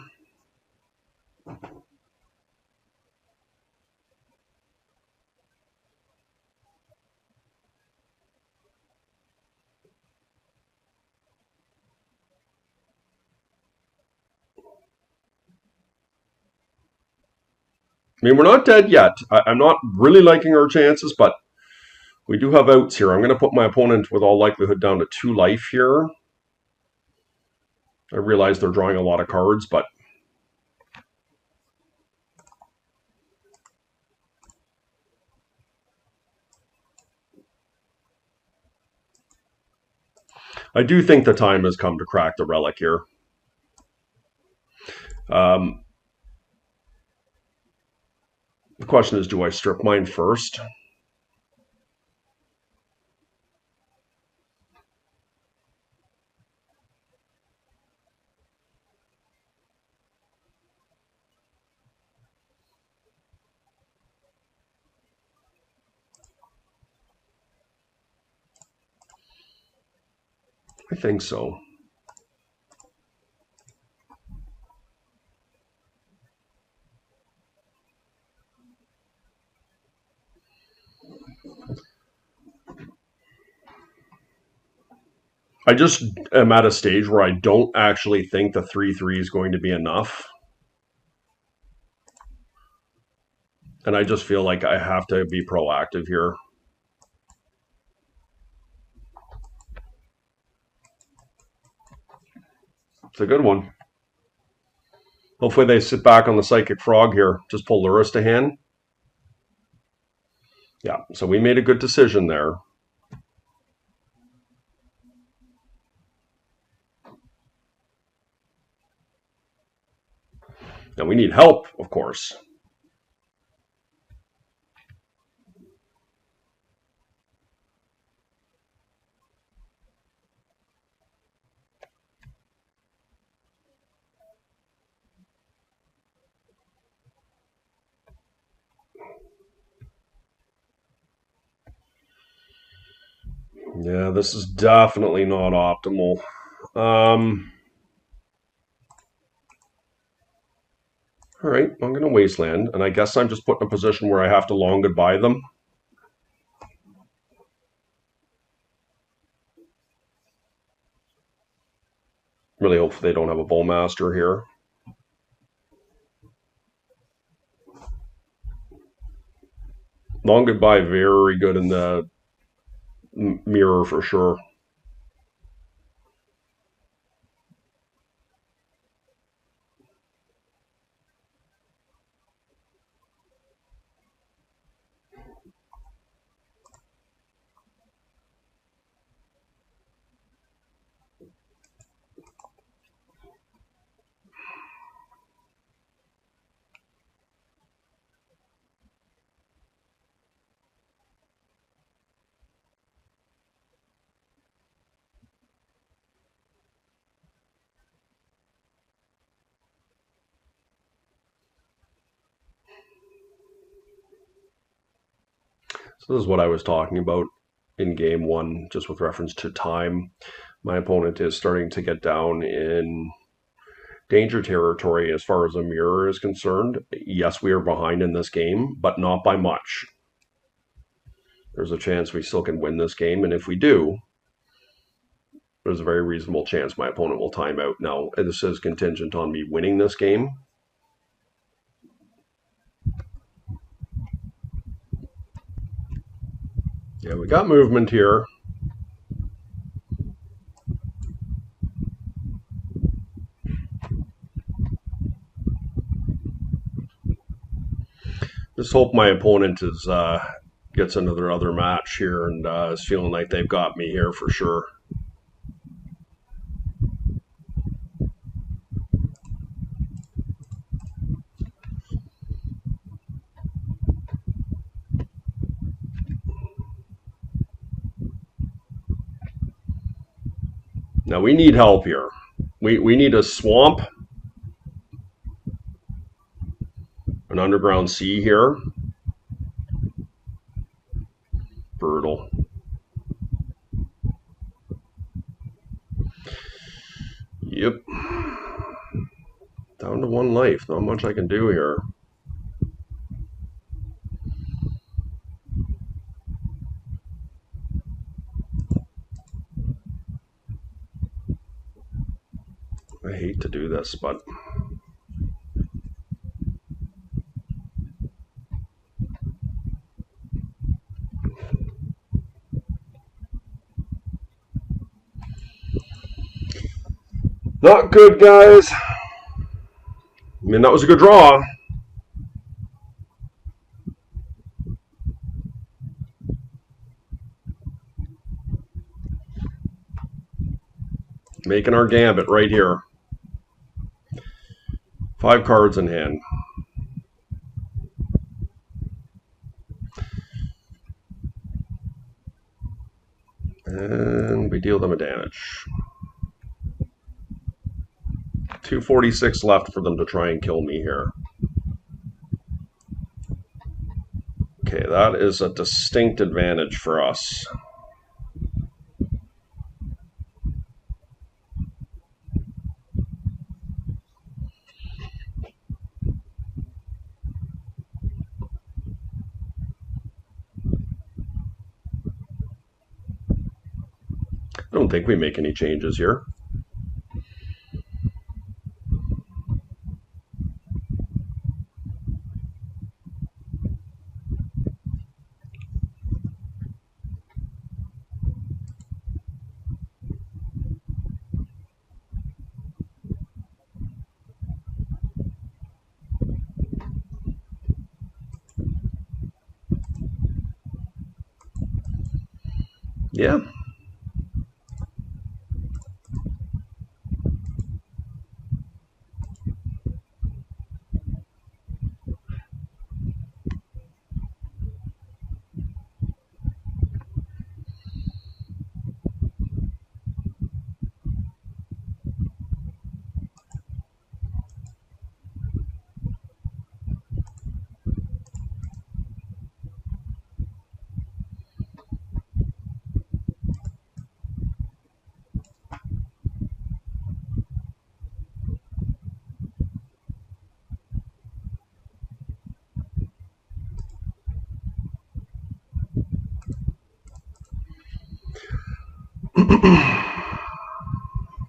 I mean, we're not dead yet. I'm not really liking our chances, but we do have outs here. I'm going to put my opponent with all likelihood down to 2 life here. I realize they're drawing a lot of cards, but I do think the time has come to crack the relic here. The question is, do I strip mine first? I think so. I just am at a stage where I don't actually think the 3/3 is going to be enough. And I just feel like I have to be proactive here. It's a good one. Hopefully they sit back on the Psychic Frog here. Just pull Lurrus to hand. Yeah, so we made a good decision there. And we need help, of course. Yeah, this is definitely not optimal. All right, I'm going to Wasteland, and I guess I'm just put in a position where I have to long goodbye them. Really hope they don't have a Bowmaster here. Long goodbye, very good in the mirror for sure. So this is what I was talking about in game one, just with reference to time. My opponent is starting to get down in danger territory as far as a mirror is concerned. Yes, we are behind in this game, but not by much. There's a chance we still can win this game, and if we do, there's a very reasonable chance my opponent will time out. Now, this is contingent on me winning this game. Yeah, we got movement here. Just hope my opponent is gets another other match here and is feeling like they've got me here for sure. Now we need help here. We need a swamp, an underground sea here. Brutal. Yep. Down to one life. Not much I can do here. I hate to do this, but not good, guys. I mean, that was a good draw. Making our gambit right here. 5 cards in hand. And we deal them a damage. 246 left for them to try and kill me here. Okay, that is a distinct advantage for us. I don't think we make any changes here. Yeah.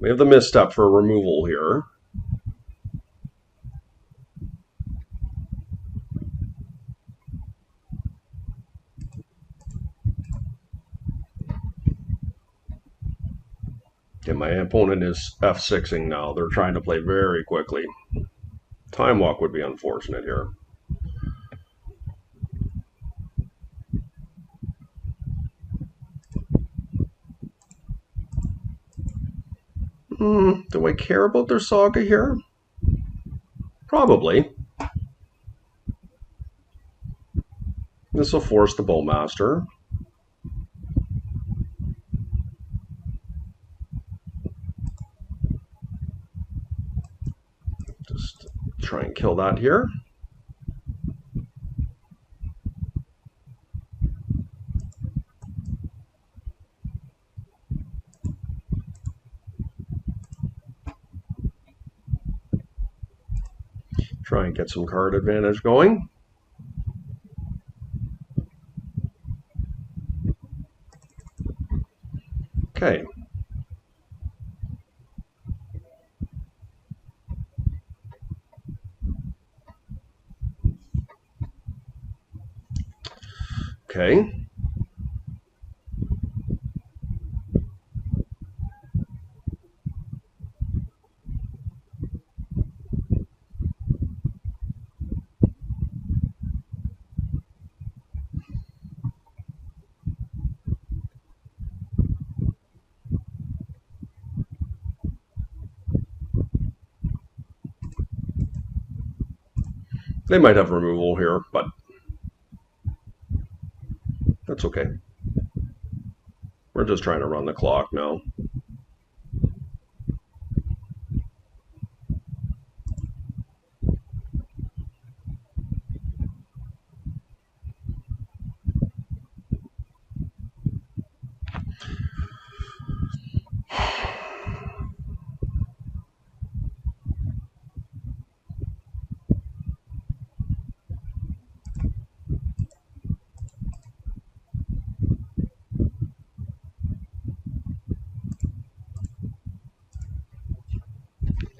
We have the misstep for removal here. And my opponent is F6ing now. They're trying to play very quickly. Time walk would be unfortunate here. Do I care about their saga here? Probably. This will force the Bowmaster. Just try and kill that here. Try and get some card advantage going. Okay. Okay. They might have removal here, but that's okay. We're just trying to run the clock now.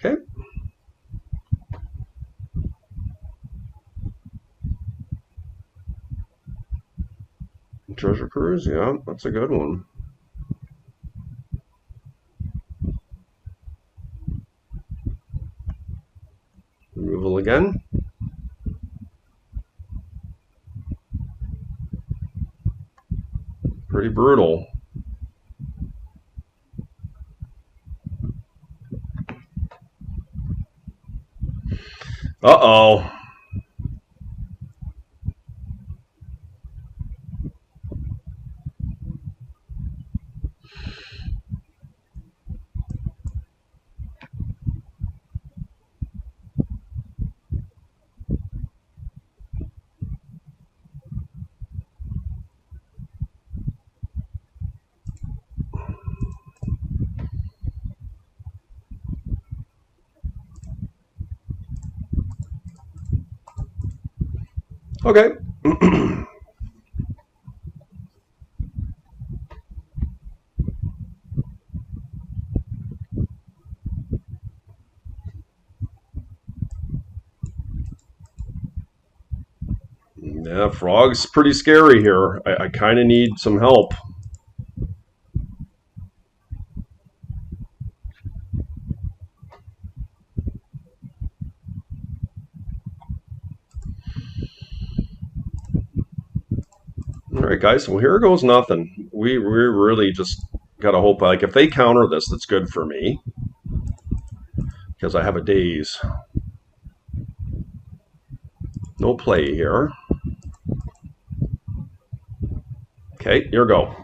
Okay. Treasure Cruise, yeah, that's a good one. Removal again. Pretty brutal. Uh-oh. Okay. Yeah, Frog's pretty scary here. I kind of need some help. All right, guys. Well, here goes nothing. We really just gotta hope. Like, if they counter this, that's good for me because I have a daze. No play here. Okay, here we go.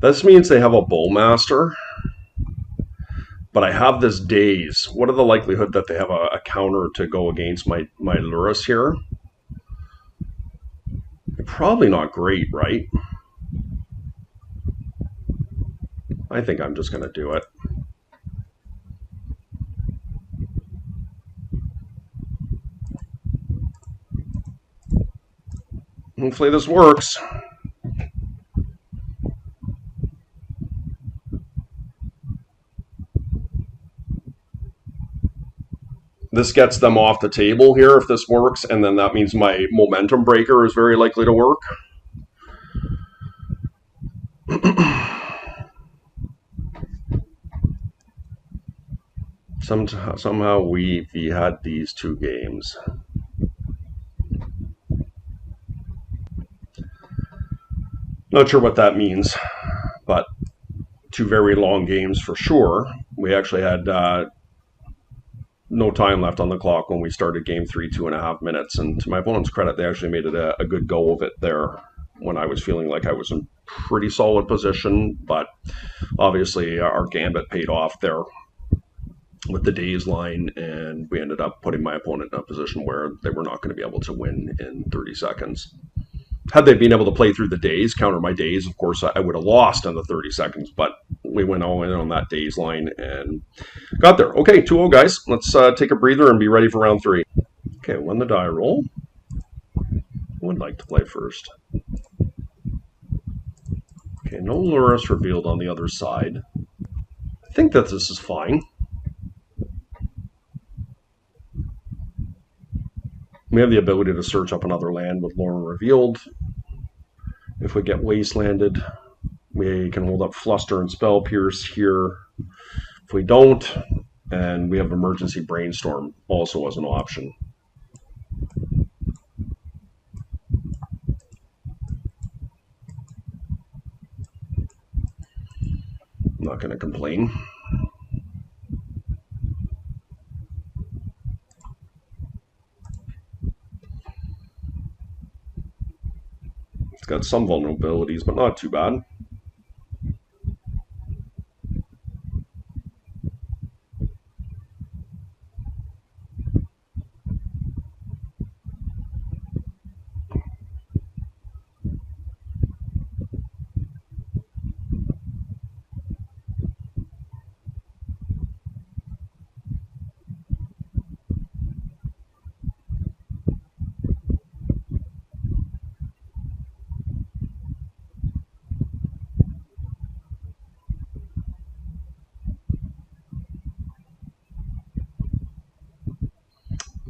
This means they have a Bowmaster, but I have this daze. What are the likelihood that they have a counter to go against my Lurrus here? Probably not great, right? I think I'm just going to do it. Hopefully this works. This gets them off the table here if this works, and then that means my momentum breaker is very likely to work. Somehow we had these two games. Not sure what that means, but two very long games for sure. We actually had no time left on the clock when we started game 3, 2.5 minutes. And to my opponent's credit, they actually made it a good go of it there when I was feeling like I was in pretty solid position. But obviously our gambit paid off there. with the days line, and we ended up putting my opponent in a position where they were not going to be able to win in 30 seconds. Had they been able to play through the days, counter my days, of course, I would have lost in the 30 seconds, but we went all in on that days line and got there. Okay, 2-0, guys. Let's take a breather and be ready for round 3. Okay, when the die roll, who would like to play first? Okay, no Lurrus revealed on the other side. I think that this is fine. We have the ability to search up another land with Lorne revealed. If we get wastelanded, we can hold up Fluster and Spell Pierce here. If we don't, and we have Emergency Brainstorm also as an option. I'm not going to complain. It's got some vulnerabilities, but not too bad.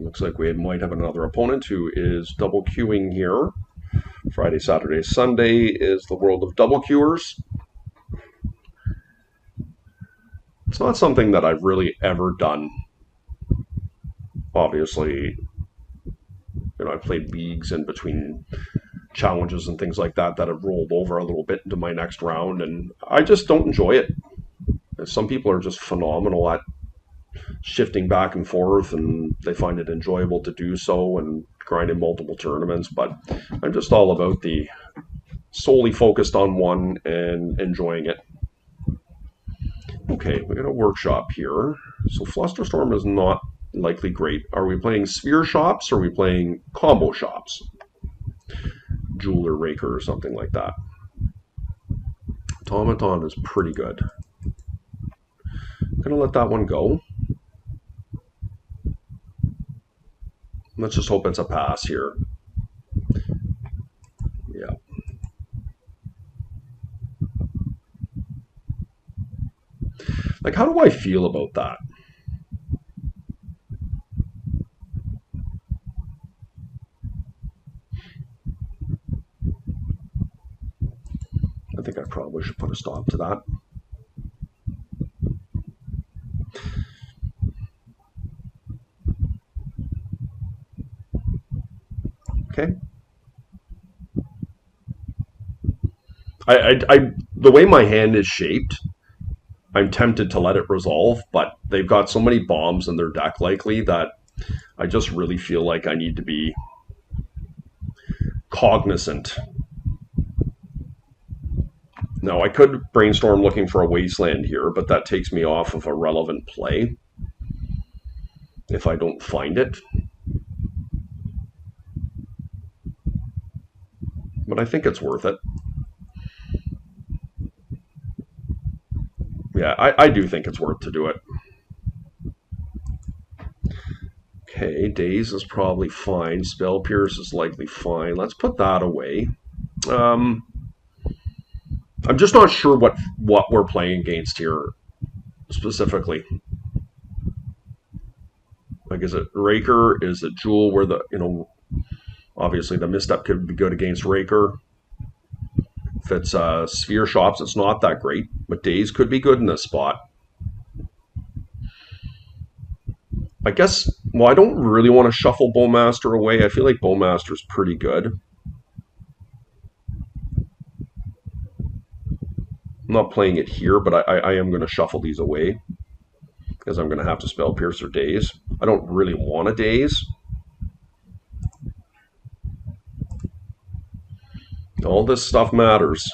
Looks like we might have another opponent who is double queuing here. Friday, Saturday, Sunday is the world of double queuers. It's not something that I've really ever done. Obviously, I've played leagues in between challenges and things like that have rolled over a little bit into my next round, and I just don't enjoy it. Some people are just phenomenal at shifting back and forth, and they find it enjoyable to do so and grind in multiple tournaments, but I'm just all about the solely focused on one and enjoying it. Okay, we got a workshop here. So Flusterstorm is not likely great. Are we playing Sphere Shops or are we playing Combo Shops? Jeweler Raker or something like that. Automaton is pretty good. I'm going to let that one go. Let's just hope it's a pass here. Yeah. Like, how do I feel about that? I think I probably should put a stop to that. Okay. The way my hand is shaped, I'm tempted to let it resolve, but they've got so many bombs in their deck likely that I just really feel like I need to be cognizant. Now, I could brainstorm looking for a wasteland here, but that takes me off of a relevant play if I don't find it. But I think it's worth it. Yeah, I do think it's worth to do it. Okay, Daze is probably fine. Spell Pierce is likely fine. Let's put that away. I'm just not sure what we're playing against here specifically. Like, is it Raker? Is it Jewel? Where the, obviously the misstep could be good against Raker. If it's Sphere Shops, it's not that great, but Daze could be good in this spot. I guess, well, I don't really want to shuffle Bowmaster away. I feel like Bowmaster's pretty good. I'm not playing it here, but I am going to shuffle these away because I'm going to have to Spell Pierce or Daze. I don't really want a Daze. All this stuff matters.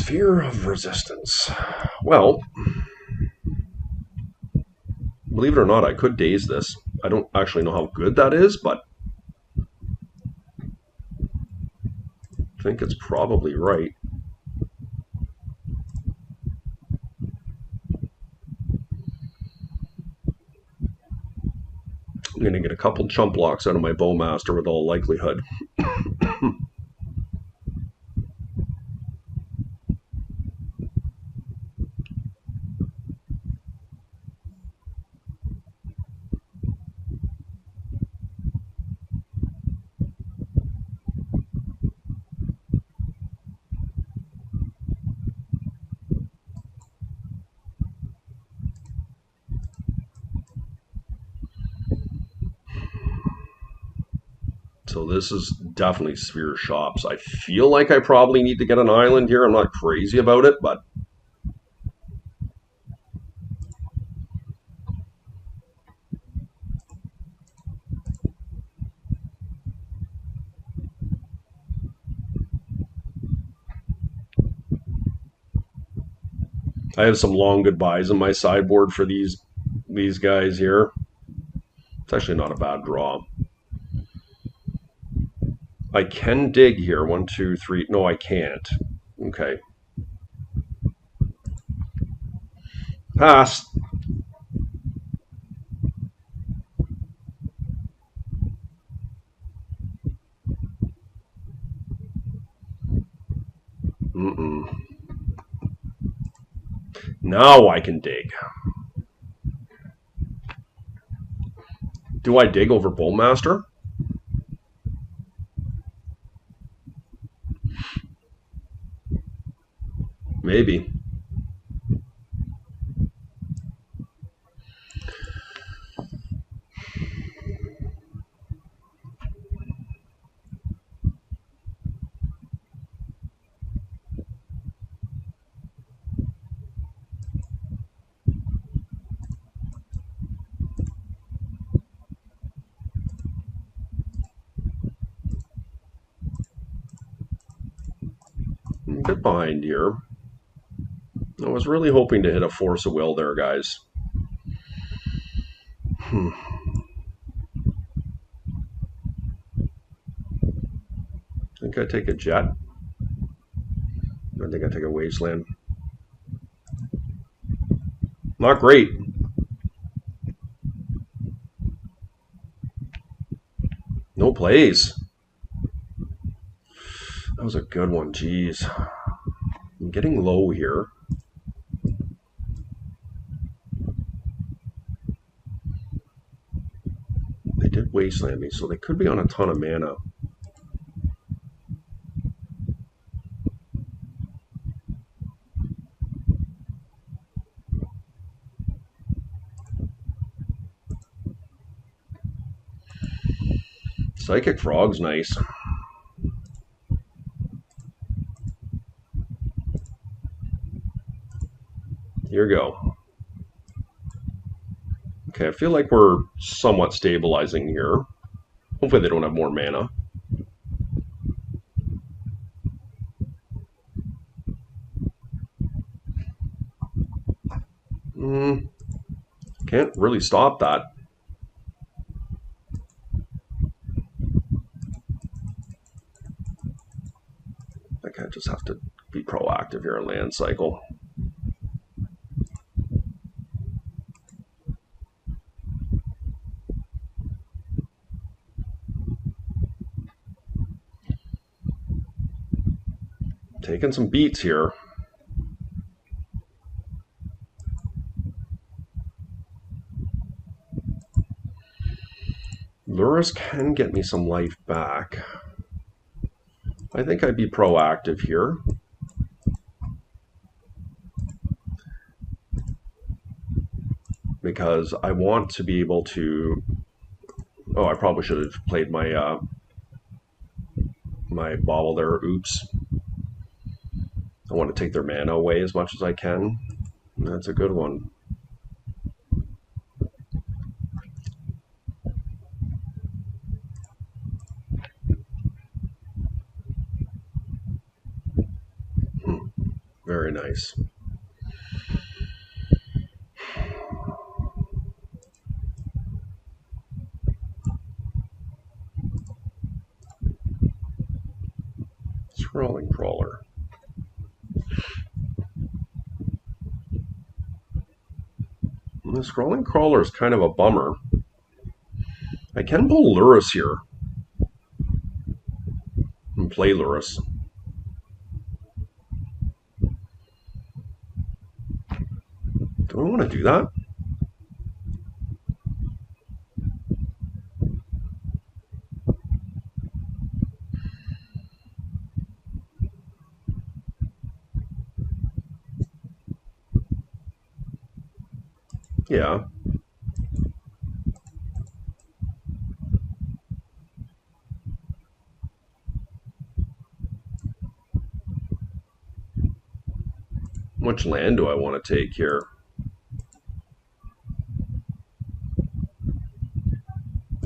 Sphere of Resistance. Well, believe it or not, I could daze this. I don't actually know how good that is, but I think it's probably right. I'm going to get a couple chump blocks out of my Bowmaster with all likelihood. So this is definitely Sphere Shops. I feel like I probably need to get an island here. I'm not crazy about it, but I have some long goodbyes in my sideboard for these guys here. It's actually not a bad draw. I can dig here. 1, 2, 3. No, I can't. Okay. Pass. Now I can dig. Do I dig over Bowmaster? Maybe. I'm a bit behind here. I was really hoping to hit a Force of Will there, guys. I think I take a Jet. I think I take a Wasteland. Not great. No plays. That was a good one. Jeez. I'm getting low here. They did Wasteland me, so they could be on a ton of mana. Psychic Frog's nice. Here we go. Okay, I feel like we're somewhat stabilizing here. Hopefully they don't have more mana. Can't really stop that. I think I just have to be proactive here in land cycle. Taking some beats here. Lurrus can get me some life back. I think I'd be proactive here. Because I want to be able to... Oh, I probably should have played my my bobble there. Oops. I want to take their mana away as much as I can. That's a good one. nice. Scrolling crawler. The scrolling crawler is kind of a bummer. I can pull Lurrus here and play Lurrus. Do I want to do that? Yeah. Which land do I want to take here?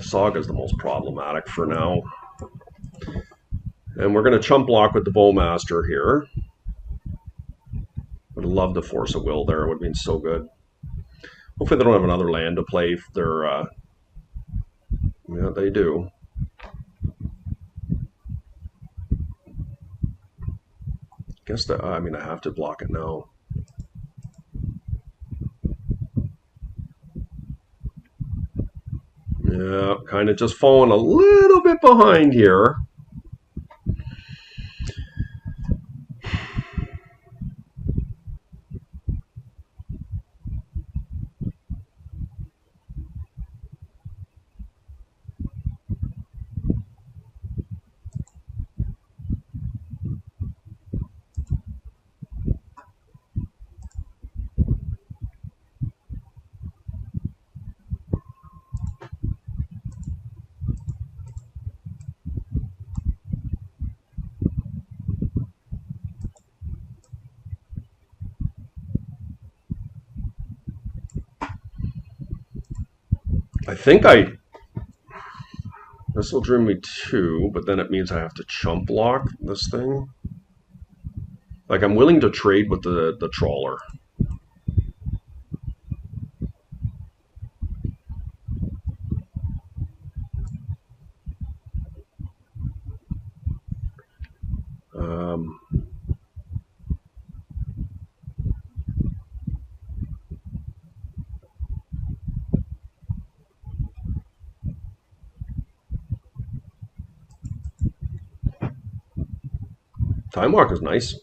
Saga is the most problematic for now. And we're going to chump block with the Bowmaster here. Would love to force a will there. It would have been so good. Hopefully they don't have another land to play. They're, yeah, they do. Guess that, I mean, I have to block it now. Yeah, kind of just falling a little bit behind here. I think this will dream me 2, but then it means I have to chump block this thing. Like, I'm willing to trade with the trawler. Time Walk is nice.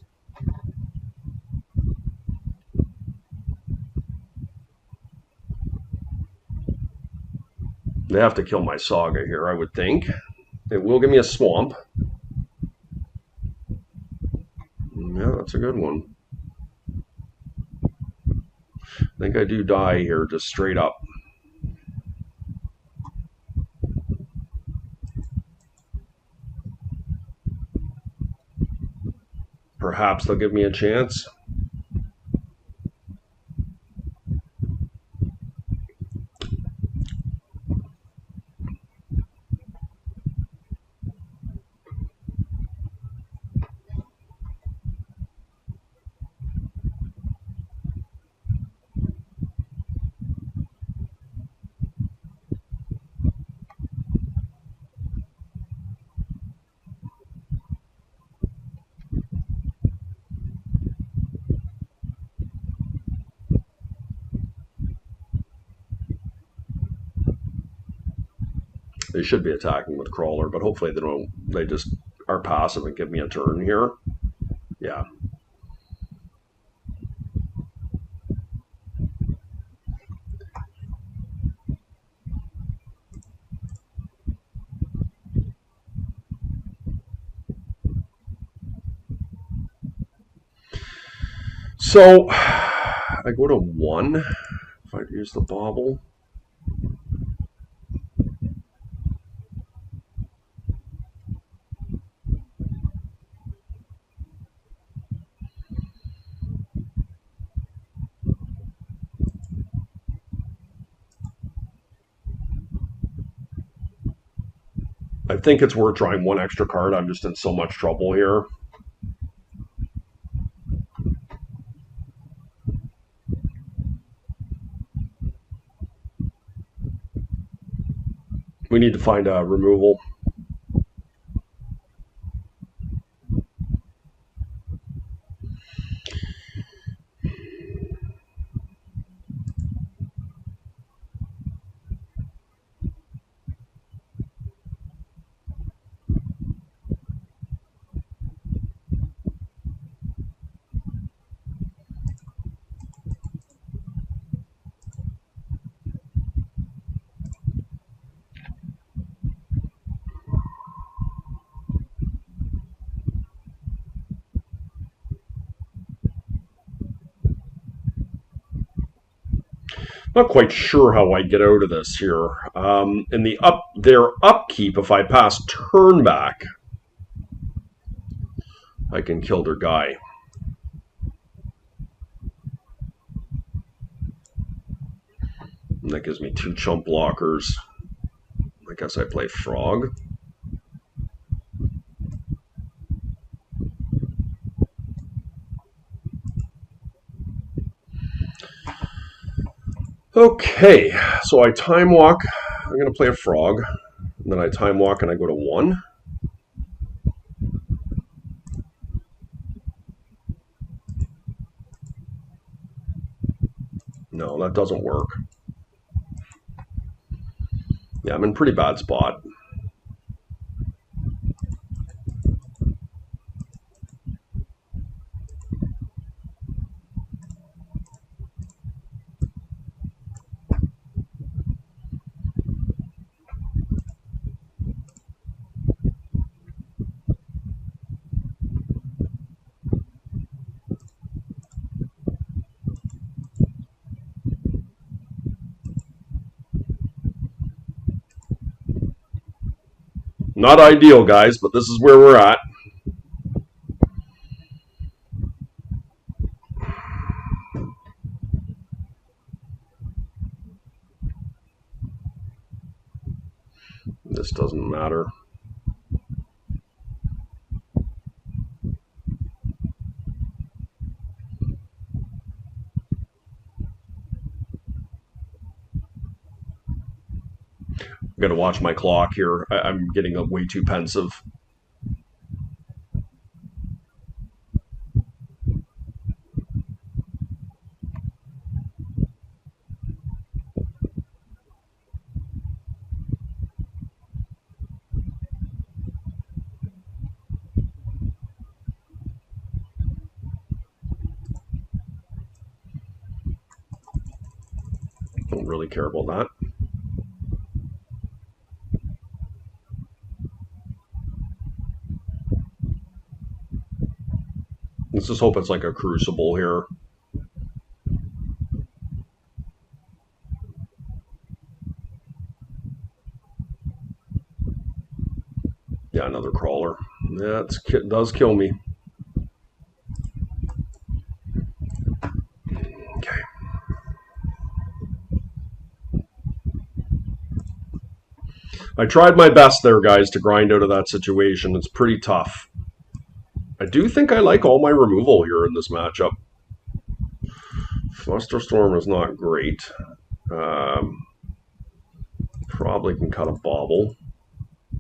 They have to kill my Saga here, I would think. It will give me a swamp. Yeah, that's a good one. I think I do die here, just straight up. Perhaps they'll give me a chance. They should be attacking with Crawler, but hopefully they don't. They just are passive and give me a turn here. Yeah. So I go to 1 if I use the bauble. I think it's worth trying 1 extra card. I'm just in so much trouble here. We need to find a removal. Not quite sure how I get out of this here. In their upkeep, if I pass turn back, I can kill their guy. And that gives me 2 chump blockers. I guess I play frog. Okay, so I time walk. I'm going to play a frog. And then I time walk and I go to 1. No, that doesn't work. Yeah, I'm in a pretty bad spot. Not ideal, guys, but this is where we're at. This doesn't matter. I'm going to watch my clock here. I'm getting way too pensive. Don't really care about that. Let's just hope it's like a crucible here. Yeah, another crawler. That does kill me. Okay. I tried my best there, guys, to grind out of that situation. It's pretty tough. I do think I like all my removal here in this matchup. Flusterstorm is not great. Probably can cut a bauble.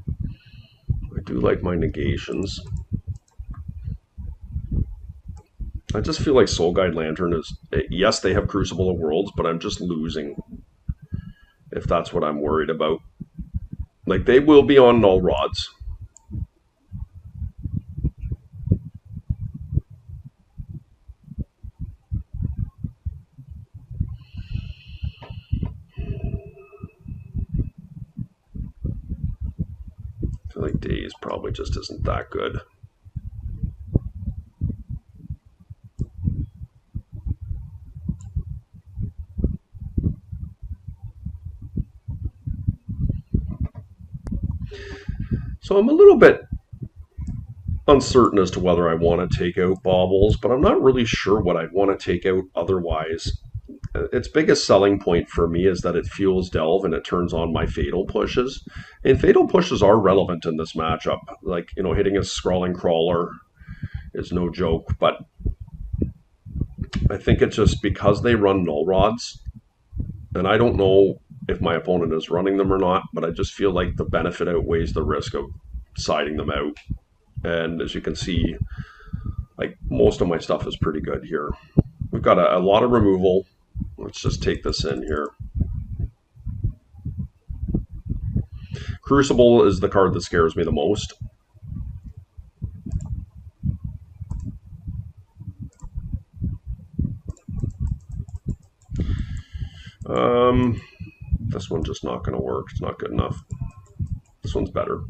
I do like my negations. I just feel like Soul Guide Lantern is... Yes, they have Crucible of Worlds, but I'm just losing. If that's what I'm worried about. Like, they will be on null rods. I feel like Daze probably just isn't that good. So I'm a little bit uncertain as to whether I want to take out baubles, but I'm not really sure what I'd want to take out otherwise. Its biggest selling point for me is that it fuels Delve and it turns on my Fatal Pushes. And Fatal Pushes are relevant in this matchup. Like, you know, hitting a Scrawling Crawler is no joke, but I think it's just because they run Null Rods, and I don't know if my opponent is running them or not, but I just feel like the benefit outweighs the risk of siding them out. And as you can see, like most of my stuff is pretty good here. We've got a lot of removal. Let's just take this in here. Crucible is the card that scares me the most. This one's just not going to work. It's not good enough. This one's better.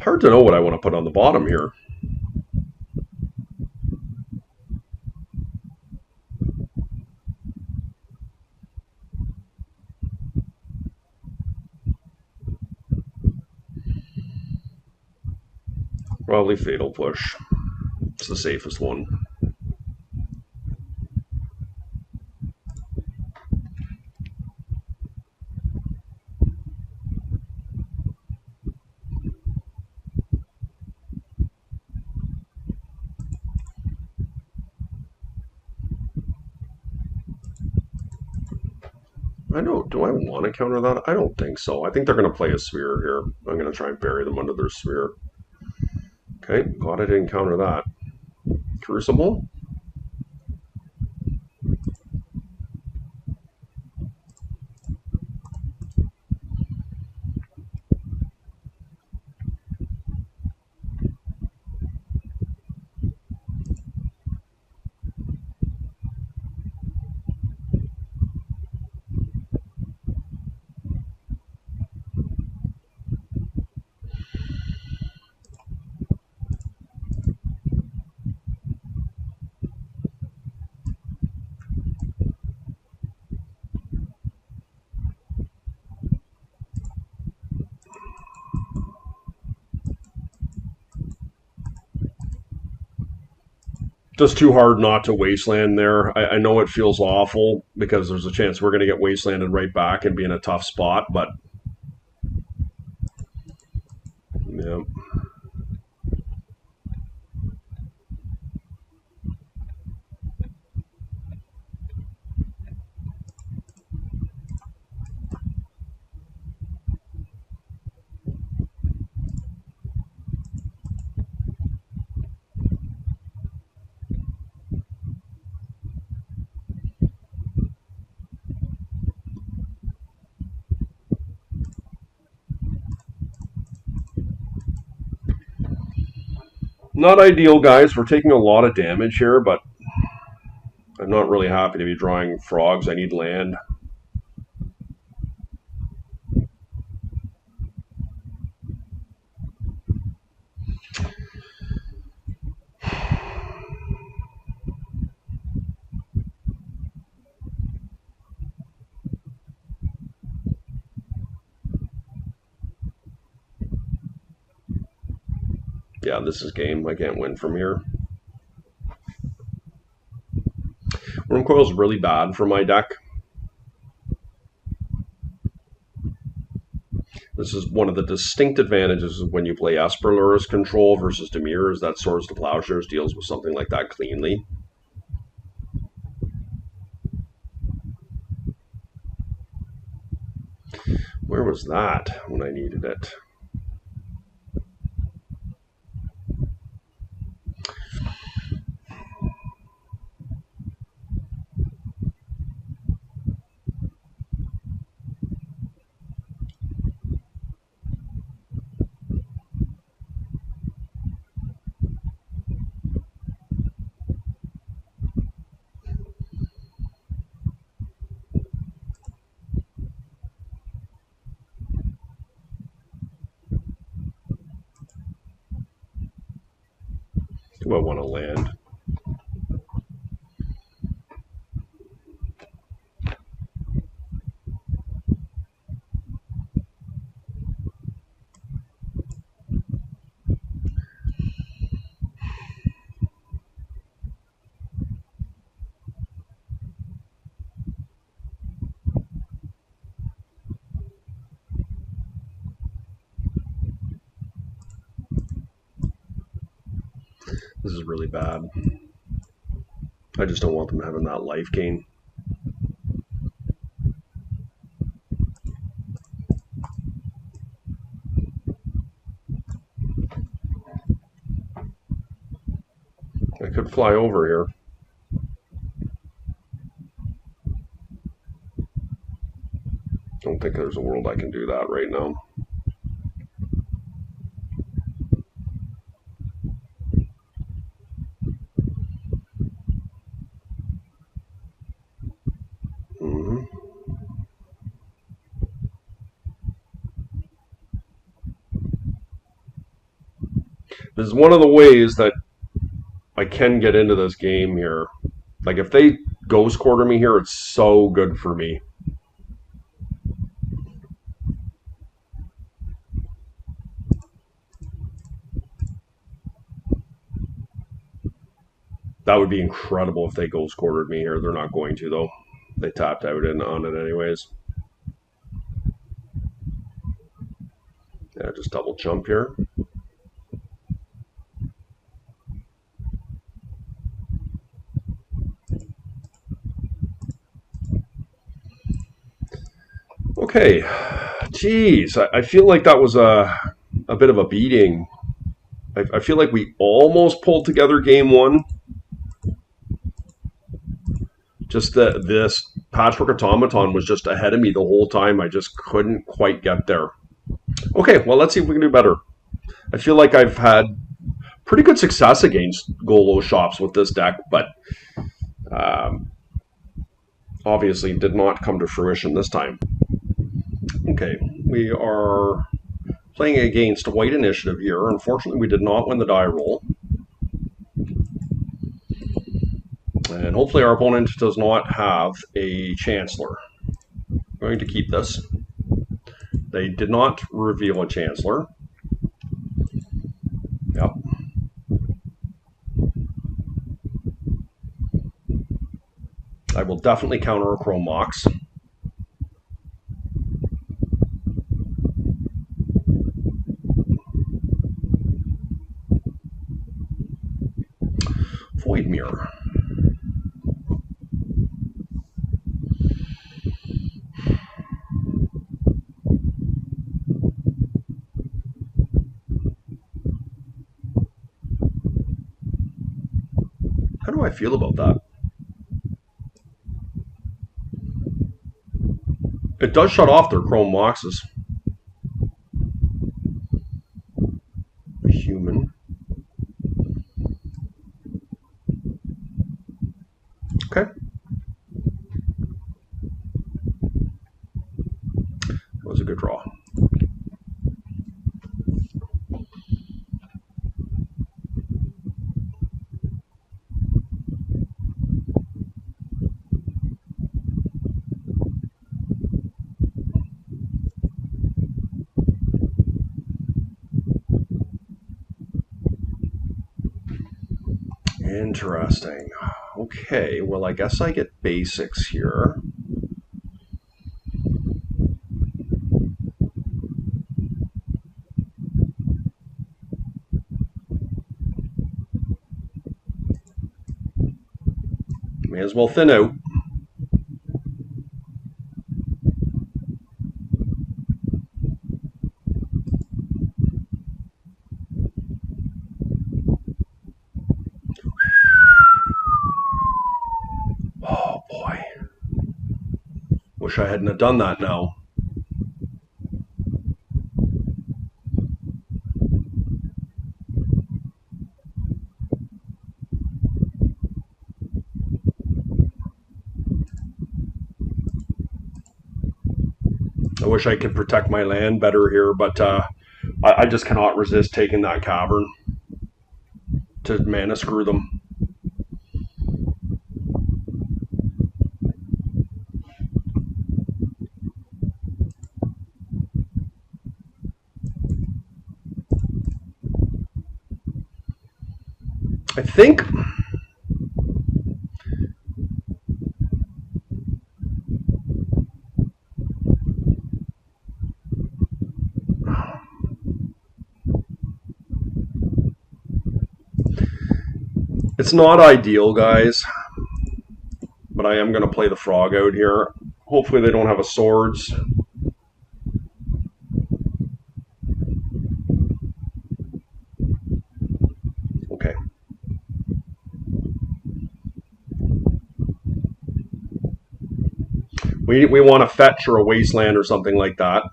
Hard to know what I want to put on the bottom here. Probably Fatal Push. It's the safest one. Do I want to counter that? I don't think so. I think they're going to play a sphere here. I'm going to try and bury them under their sphere. Okay, glad I didn't counter that. Crucible. Just too hard not to wasteland there. I know it feels awful because there's a chance we're going to get wastelanded right back and be in a tough spot, but yeah. Not ideal, guys. We're taking a lot of damage here, but I'm not really happy to be drawing frogs. I need land. Yeah, this is game. I can't win from here. Wormcoil is really bad for my deck. This is one of the distinct advantages when you play Esper Lurrus control versus Dimir, is that Swords to Plowshares deals with something like that cleanly. Where was that when I needed it? Do I want to land? This is really bad. I just don't want them having that life gain. I could fly over here. Don't think there's a world I can do that right now. This is one of the ways that I can get into this game here. Like, if they ghost quarter me here, it's so good for me. That would be incredible if they ghost quartered me here. They're not going to, though. They tapped out on it anyways. Yeah, just double jump here. Okay, geez, I feel like that was a bit of a beating. I feel like we almost pulled together game one. Just that this Patchwork Automaton was just ahead of me the whole time. I just couldn't quite get there. Okay, well, let's see if we can do better. I feel like I've had pretty good success against Golo shops with this deck, but obviously did not come to fruition this time. Okay, we are playing against White Initiative here. Unfortunately, we did not win the die roll. And hopefully our opponent does not have a Chancellor. I'm going to keep this. They did not reveal a Chancellor. Yep. I will definitely counter a Chrome Mox. Void Mirror. How do I feel about that? It does shut off their Chrome Moxes. Human. Okay. That was a good draw. Interesting. Okay, well, I guess I get basics here. May as well thin out. Oh boy. Wish I hadn't have done that now. I wish I could protect my land better here, but I just cannot resist taking that cavern to mana screw them. I think It's not ideal, guys, but I am going to play the frog out here. Hopefully they don't have a swords. Okay. We want a fetch or a wasteland or something like that.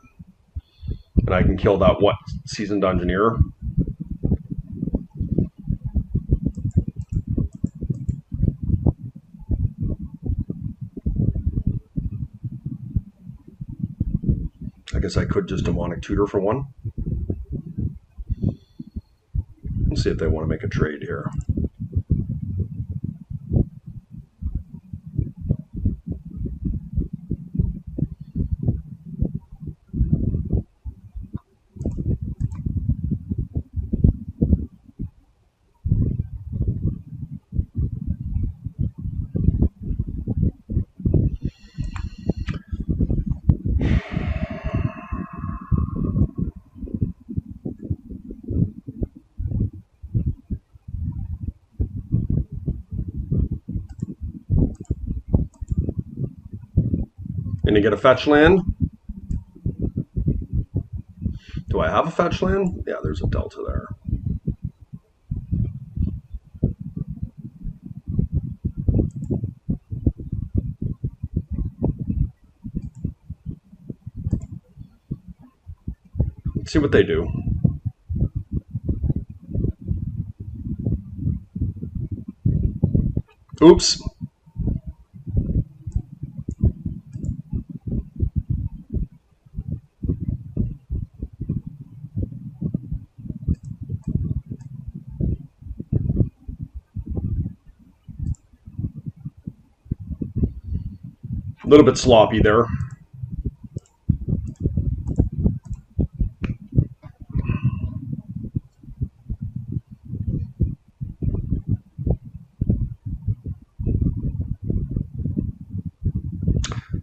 And I can kill that seasoned engineer. I guess I could just demonic tutor for one. Let's see if they want to make a trade here. And you get a fetch land. Do I have a fetch land? Yeah, there's a delta there. Let's see what they do. Oops. A little bit sloppy there. A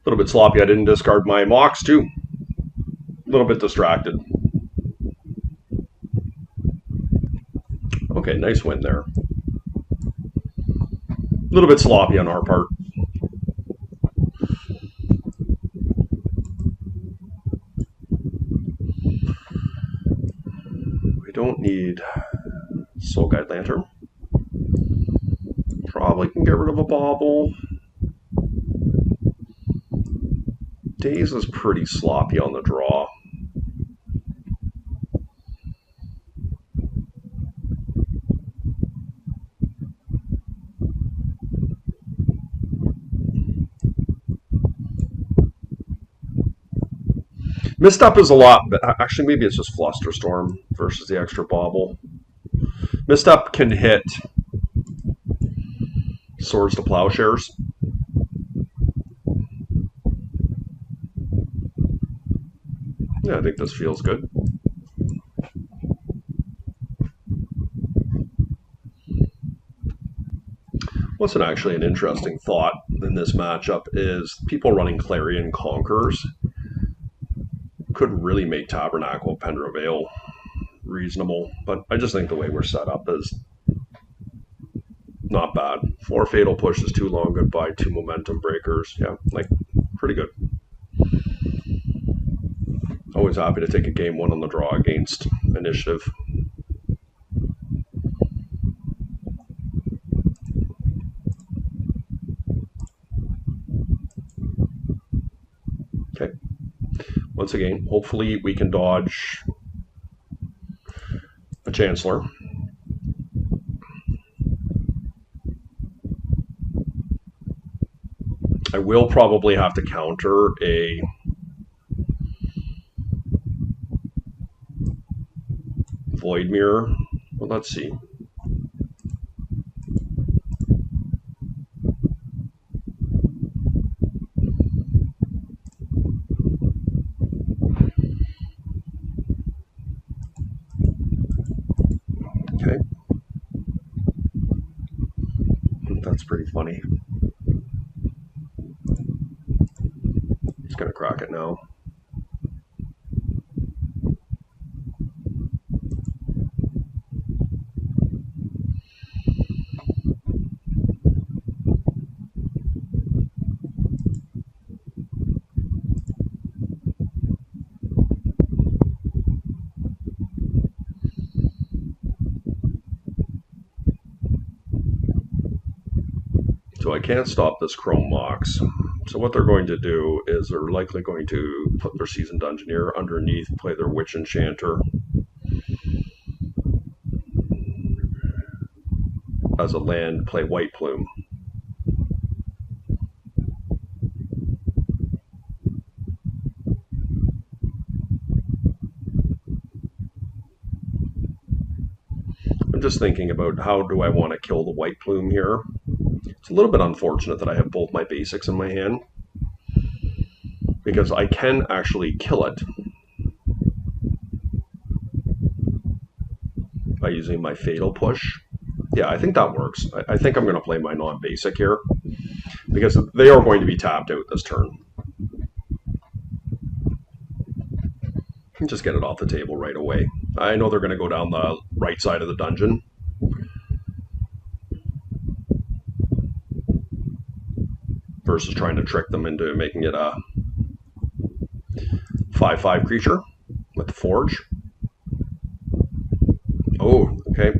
little bit sloppy. I didn't discard my mocks too. A little bit distracted. Okay, nice win there. A little bit sloppy on our part. We don't need Soul Guide Lantern. Probably can get rid of a bauble. Daze is pretty sloppy on the draw. Misstep is a lot, but actually maybe it's just Flusterstorm versus the extra bauble. Misstep can hit Swords to Plowshares. Yeah, I think this feels good. What's actually an interesting thought in this matchup is people running Clarion Conquerors could really make Tabernacle Pendra Veil reasonable, but I just think the way we're set up is not bad. 4 Fatal Pushes, 2 Long Goodbye, 2 Momentum Breakers. Yeah, like, pretty good. Always happy to take a game 1 on the draw against Initiative. Okay. Once again, hopefully we can dodge a Chancellor. I will probably have to counter a Void Mirror. Well, let's see. Okay. That's pretty funny. He's going to crack it now. So I can't stop this Chrome Mox. So what they're going to do is they're likely going to put their Seasoned Dungeoneer underneath, play their Witch Enchanter as a land, play White Plume. I'm just thinking about how do I want to kill the White Plume here. It's a little bit unfortunate that I have both my basics in my hand, because I can actually kill it by using my Fatal Push. Yeah, I think that works. I think I'm going to play my non-basic here, because they are going to be tapped out this turn. Just get it off the table right away. I know they're going to go down the right side of the dungeon. Versus trying to trick them into making it a 5/5 creature with the Forge. Oh, okay.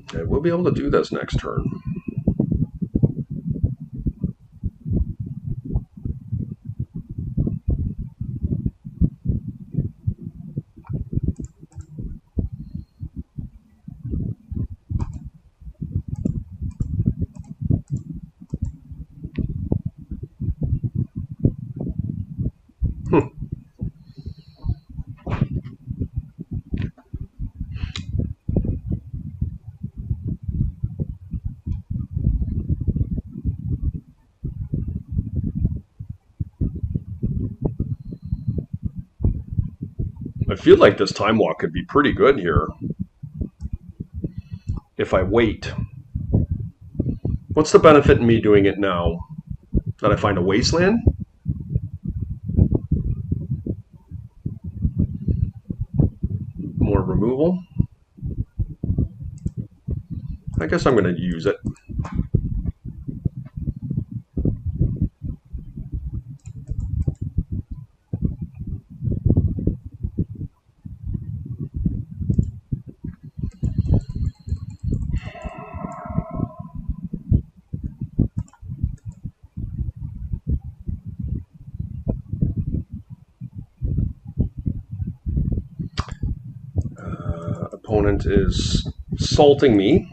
Okay, we'll be able to do this next turn. I feel like this Time Walk could be pretty good here if I wait. What's the benefit in me doing it now? That I find a wasteland? More removal? I guess I'm going to use it. Opponent is salting me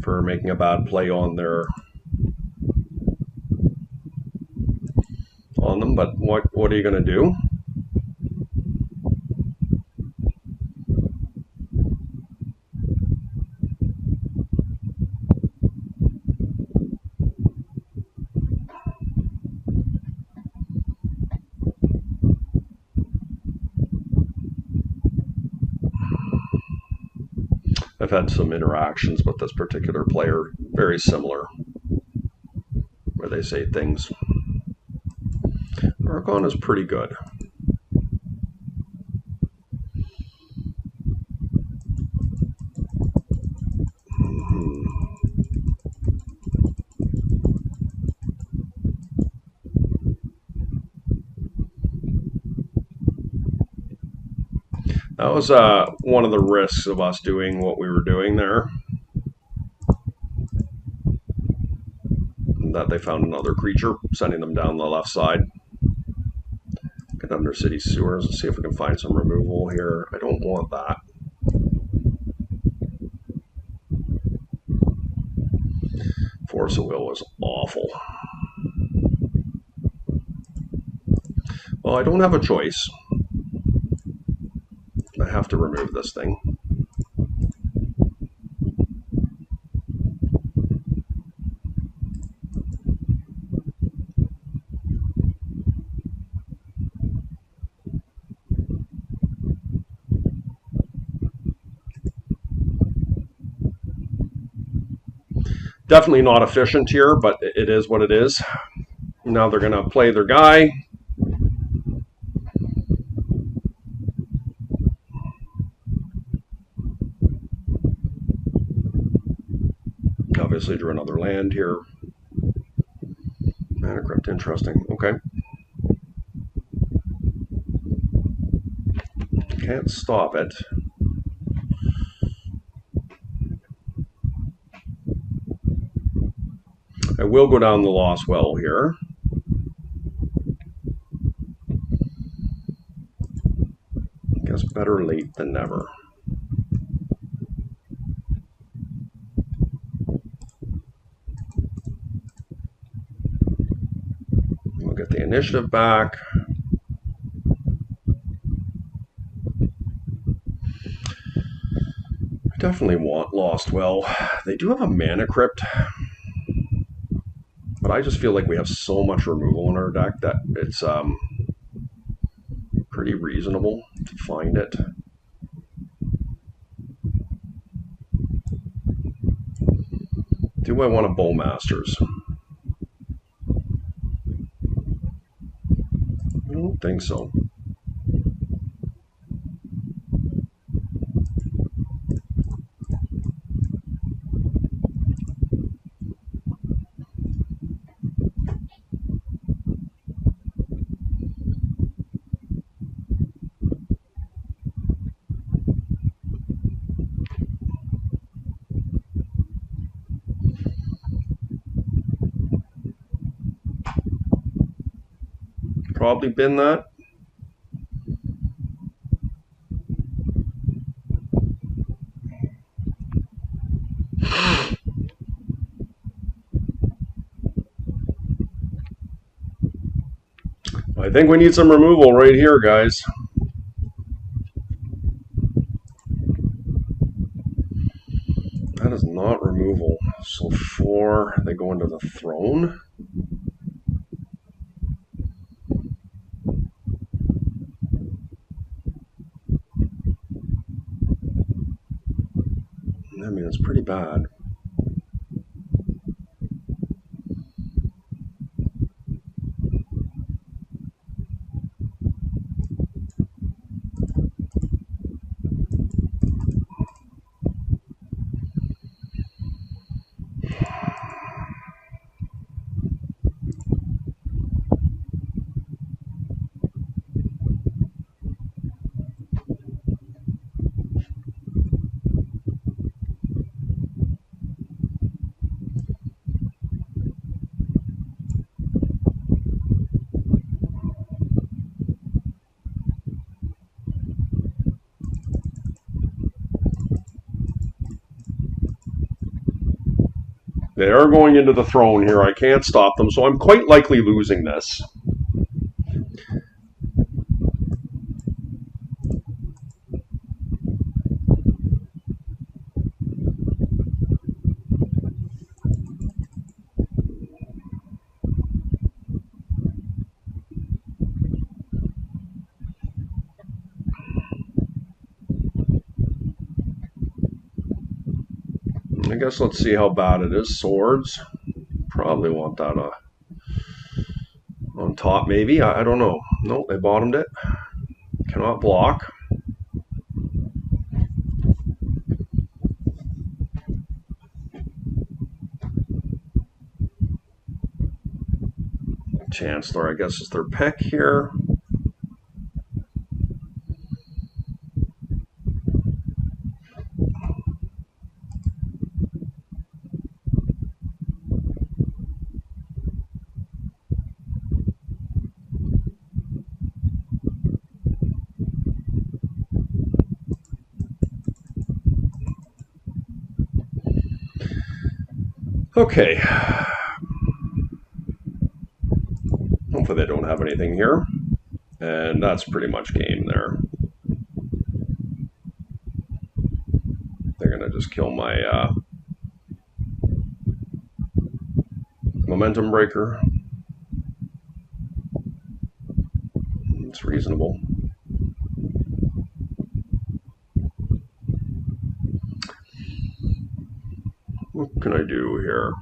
for making a bad play on them, but what are you going to do? I've had some interactions with this particular player, very similar, where they say things. Archon is pretty good. That was one of the risks of us doing what we were doing there. That they found another creature, sending them down the left side. Get under City Sewers. Let's see if we can find some removal here. I don't want that. Force of Will was awful. Well, I don't have a choice. I have to remove this thing. Definitely not efficient here, but it is what it is. Now they're going to play their guy. Obviously drew another land here. Mana Crypt, interesting. Okay. Can't stop it. I will go down the Lost Well here. I guess better late than never. We'll get the initiative back. I definitely want Lost Well. They do have a Mana Crypt, but I just feel like we have so much removal in our deck that it's pretty reasonable to find it. Do I want a Bowmasters? I don't think so. Probably been that. I think we need some removal right here, guys. That is not removal. So 4, they go into the throne. I mean, it's pretty bad. They are going into the throne here. I can't stop them, so I'm quite likely losing this. I guess let's see how bad it is. Swords. Probably want that on top, maybe. I don't know. No, they bottomed it. Cannot block. Chancellor, I guess, is their pick here. Okay. Hopefully they don't have anything here. And that's pretty much game there. They're going to just kill my momentum breaker. It's reasonable. What can I do here?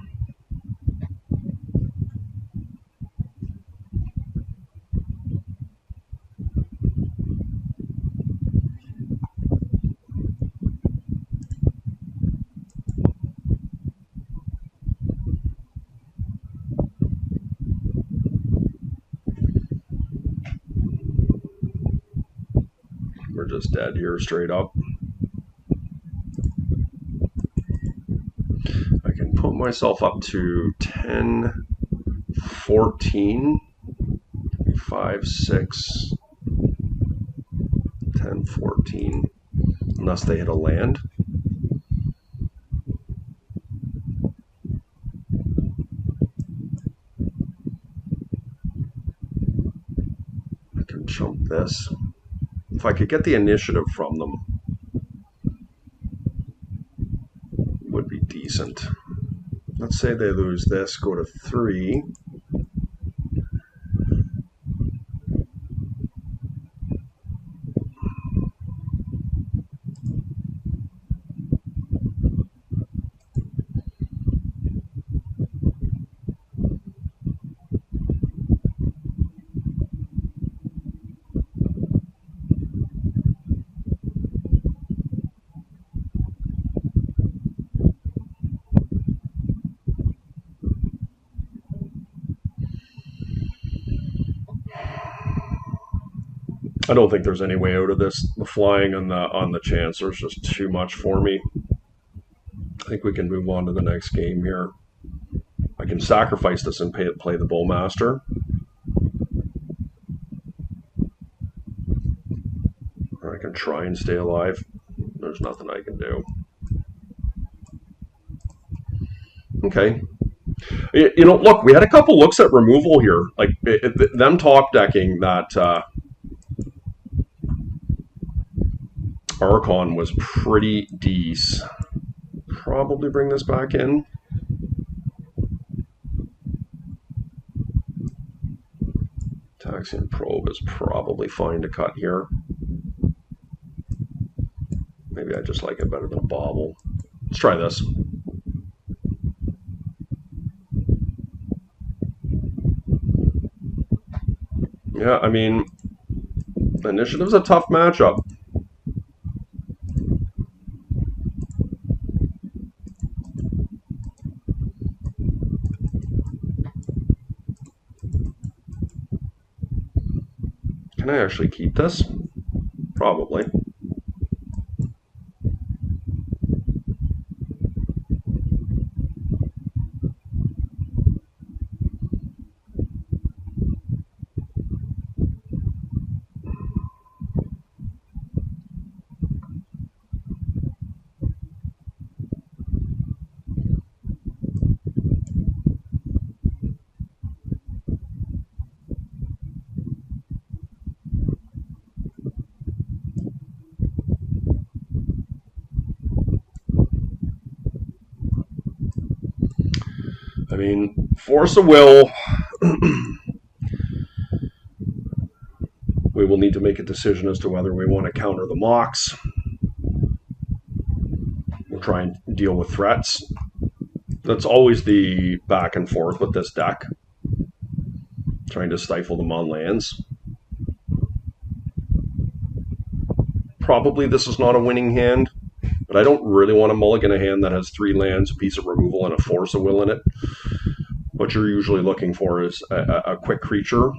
just dead here straight up. I can put myself up to 10, 14, 5, 6, 10, 14, unless they hit a land. I can chump this. If I could get the initiative from them, it would be decent. Let's say they lose this, go to 3. I don't think there's any way out of this. The flying on the Chancellor is just too much for me. I think we can move on to the next game here. I can sacrifice this and play the Bowmaster. Or I can try and stay alive. There's nothing I can do. Okay. You know, look, we had a couple looks at removal here. Like, them top decking that Archon was pretty decent. Probably bring this back in. Taxian Probe is probably fine to cut here. Maybe I just like it better than a Bauble. Let's try this. Yeah, I mean, Initiative's a tough matchup. Can I actually keep this? Probably. I mean, Force of Will, we will need to make a decision as to whether we want to counter the Mox. We'll try and deal with threats. That's always the back and forth with this deck. Trying to stifle them on lands. Probably this is not a winning hand, but I don't really want to mulligan a hand that has 3 lands, a piece of removal, and a Force of Will in it. What you're usually looking for is a quick creature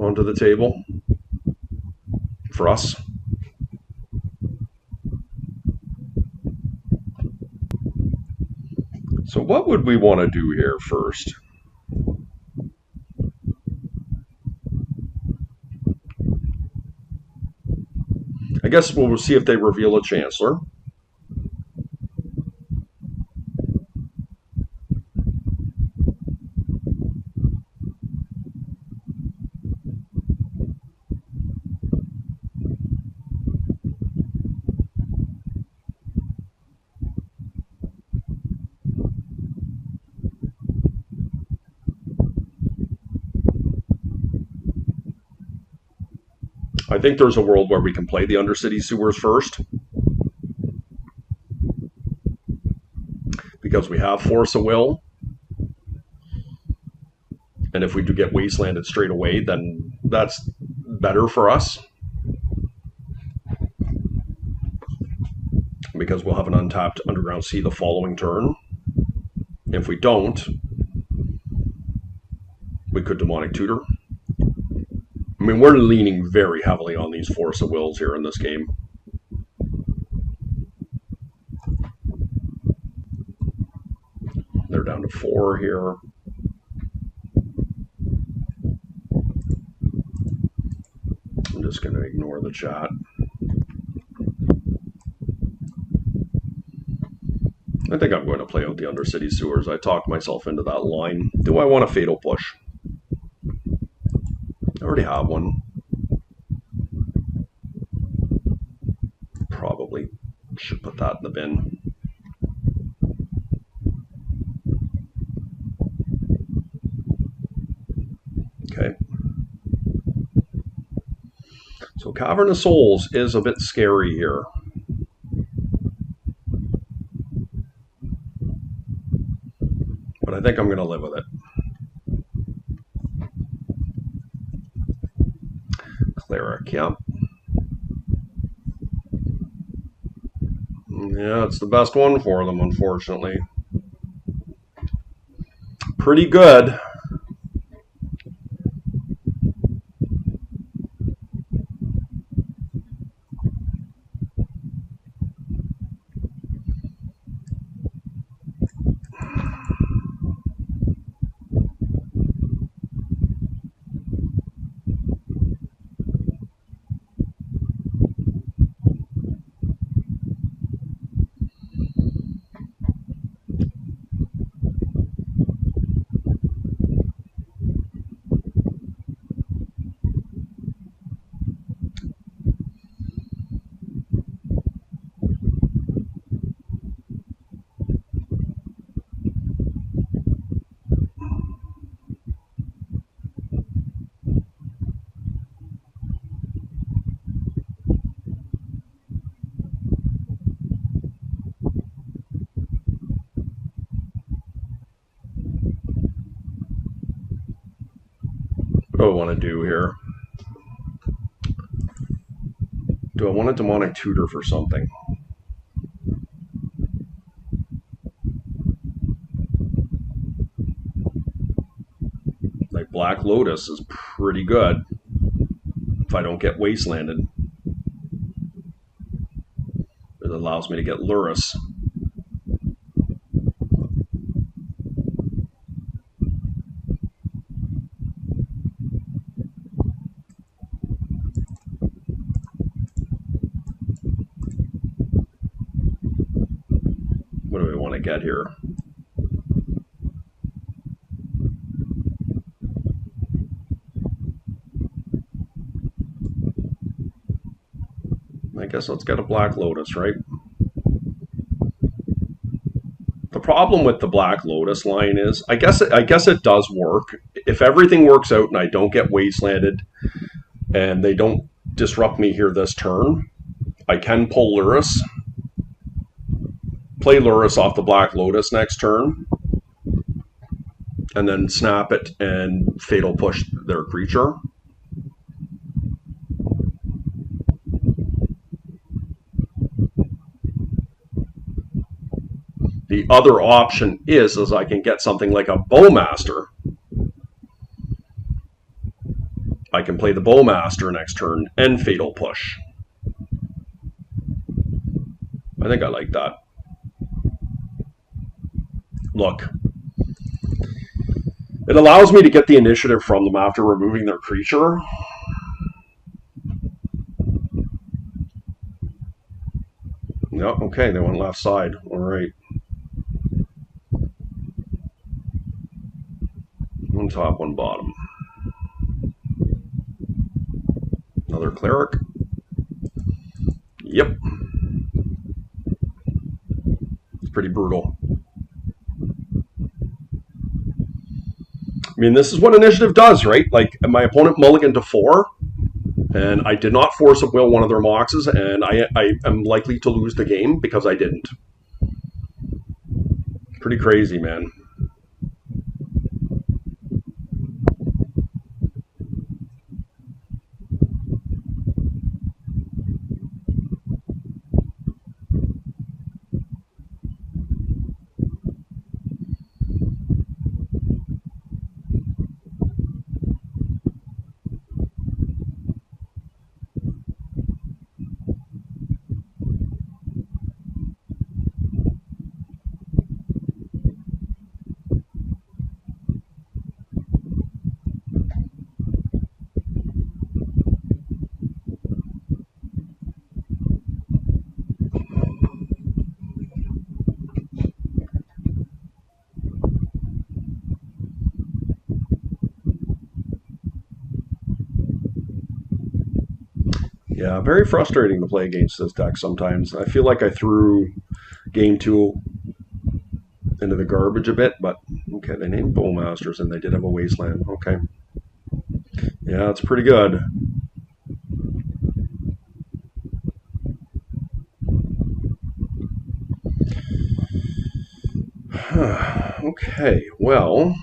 onto the table for us. So what would we want to do here first? I guess we'll see if they reveal a Chancellor. I think there's a world where we can play the Undercity Sewers first, because we have Force of Will, and if we do get Wastelanded straight away, then that's better for us, because we'll have an untapped Underground Sea the following turn. If we don't, we could Demonic Tutor. I mean, we're leaning very heavily on these Force of Wills here in this game. They're down to 4 here. I'm just going to ignore the chat. I think I'm going to play out the Undercity Sewers. I talked myself into that line. Do I want a Fatal Push? I already have one. Probably should put that in the bin. Okay. So Cavern of Souls is a bit scary here. But I think I'm going to live with it. Cleric, yeah. Yeah, it's the best one for them, unfortunately. Pretty good. What do I want to do here? Do I want a Demonic Tutor for something? Like Black Lotus is pretty good if I don't get Wastelanded. It allows me to get Lurrus. What do we want to get here? I guess let's get a Black Lotus, right? The problem with the Black Lotus line is, I guess it does work. If everything works out and I don't get Wastelanded and they don't disrupt me here this turn, I can pull Lurrus, play Lurrus off the Black Lotus next turn, and then snap it and Fatal Push their creature. The other option is I can get something like a Bowmaster. I can play the Bowmaster next turn and Fatal Push. I think I like that. Look. It allows me to get the initiative from them after removing their creature. No, okay, they went left side. All right. One top, one bottom. Another Cleric. Yep. It's pretty brutal. I mean, this is what initiative does, right? Like, my opponent mulliganed to 4, and I did not Force of Will one of their moxes, and I am likely to lose the game because I didn't. Pretty crazy, man. Yeah, very frustrating to play against this deck sometimes. I feel like I threw game 2 into the garbage a bit, but okay, they named Bowmasters and they did have a Wasteland. Okay. Yeah, it's pretty good. Okay, well,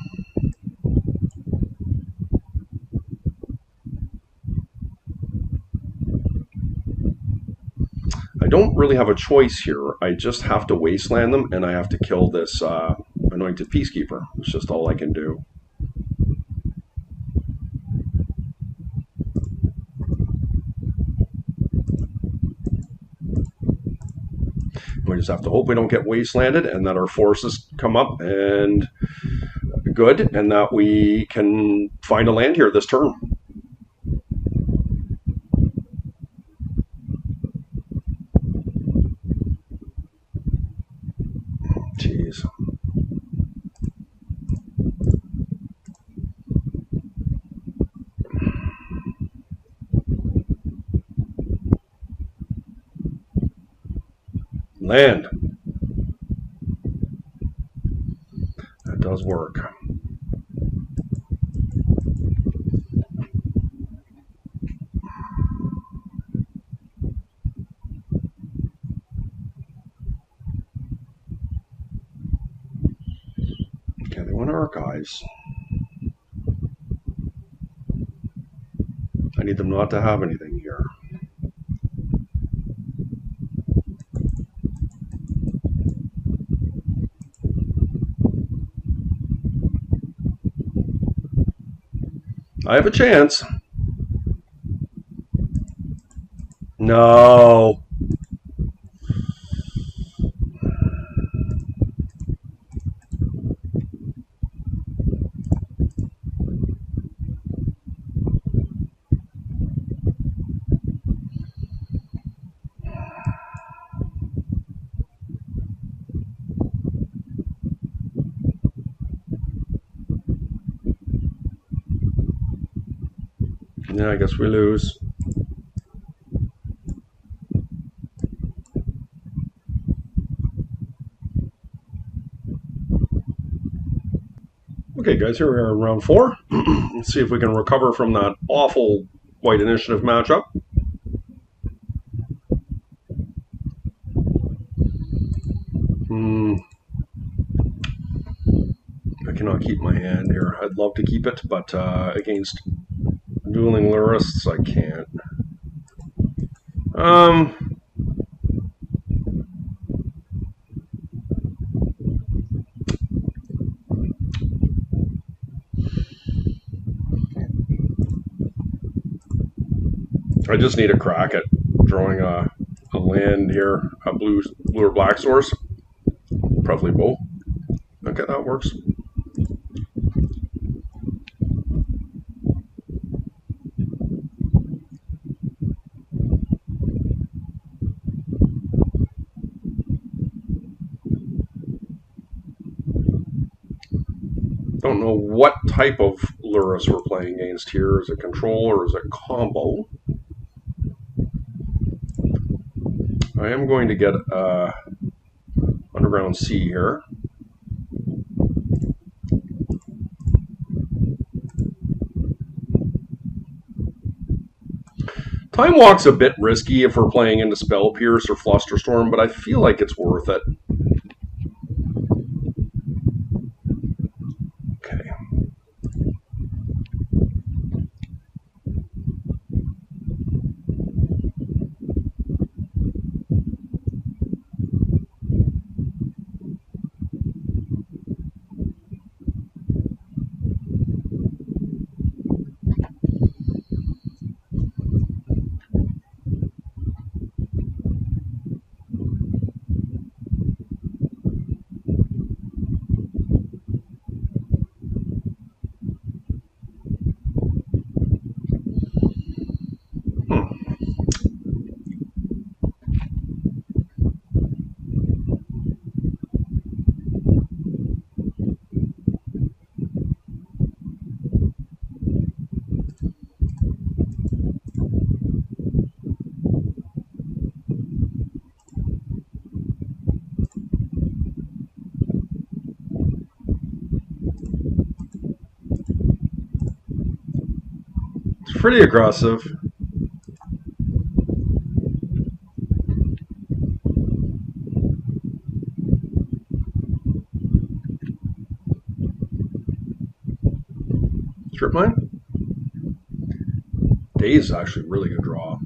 I don't really have a choice here. I just have to Wasteland them, and I have to kill this Anointed Peacekeeper. It's just all I can do. We just have to hope we don't get Wastelanded, and that our forces come up and good, and that we can find a land here this turn. Jeez. Land. That does work. Okay, they want archives. I need them not to have anything here. I have a chance. No. Yeah, I guess we lose. Okay, guys, here we are in round 4. Let's see if we can recover from that awful white initiative matchup. I cannot keep my hand here. I'd love to keep it, but against dueling Lurrus, I can't. I just need a crack at drawing a land here, a blue or black source. Probably both. Okay, that works. Don't know what type of Lurrus we're playing against here. Is it control or is it combo? I am going to get Underground Sea here. Time Walk's a bit risky if we're playing into Spell Pierce or Flusterstorm, but I feel like it's worth it. Okay. pretty aggressive. Strip mine? Daze is actually a really good draw.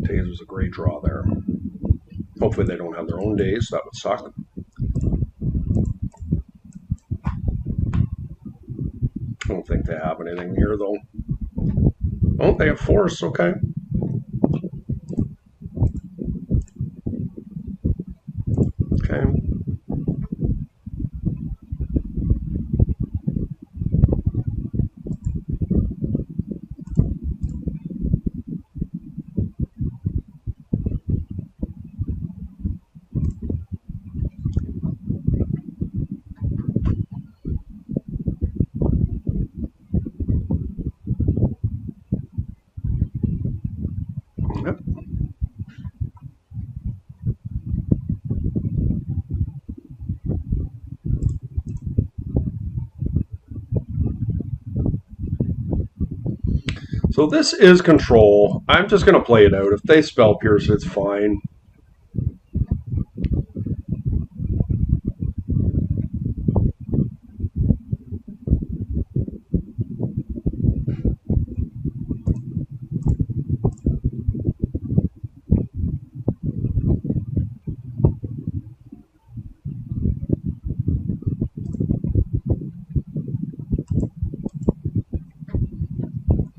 Daze was a great draw there. Hopefully they don't have their own days. That would suck. I don't think they have anything here, though. Oh, they have force. Okay. Okay. Yep. So this is control. I'm just going to play it out. If they spell pierce, it's fine.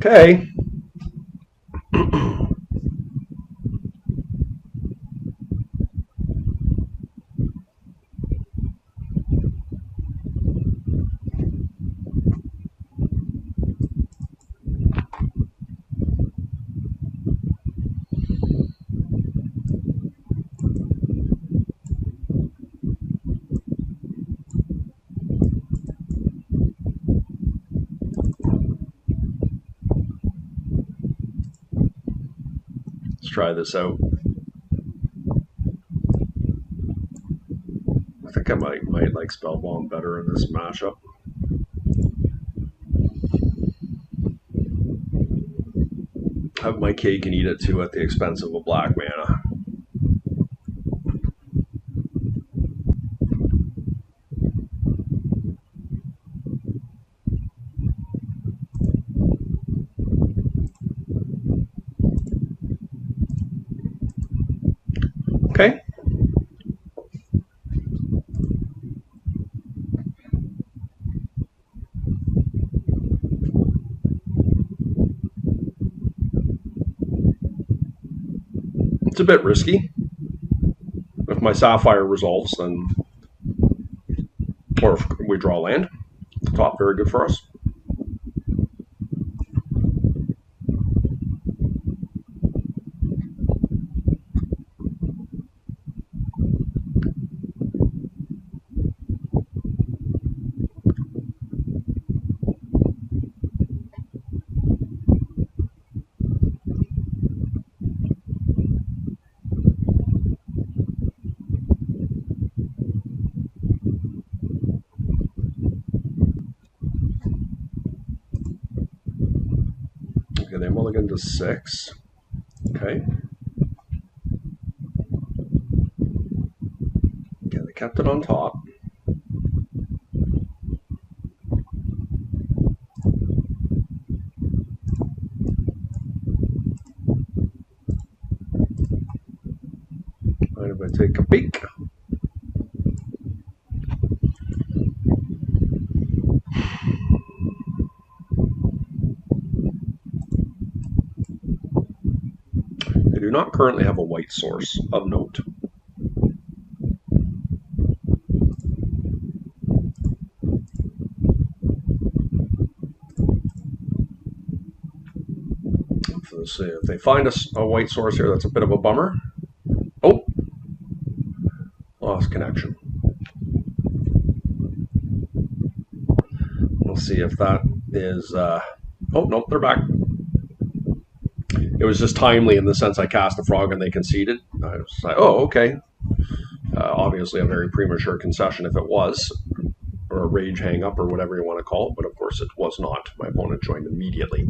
Okay. Let's try this out. I think I might like Spellbomb better in this matchup. Have my cake and eat it too at the expense of a black mana. Okay. It's a bit risky. If my Sapphire resolves, then, or if we draw land, top, very good for us. Okay, they mulligan to 6. Okay. Okay, they kept it on top. Mind if I take a peek? They do not currently have a white source of note. Let's see, if they find a white source here, that's a bit of a bummer. Oh, lost connection. We'll see if that is Oh, no, they're back. It was just timely in the sense I cast a frog and they conceded. I was like, oh, okay. Obviously a very premature concession if it was, or a rage hang-up or whatever you want to call it, but of course it was not. My opponent joined immediately.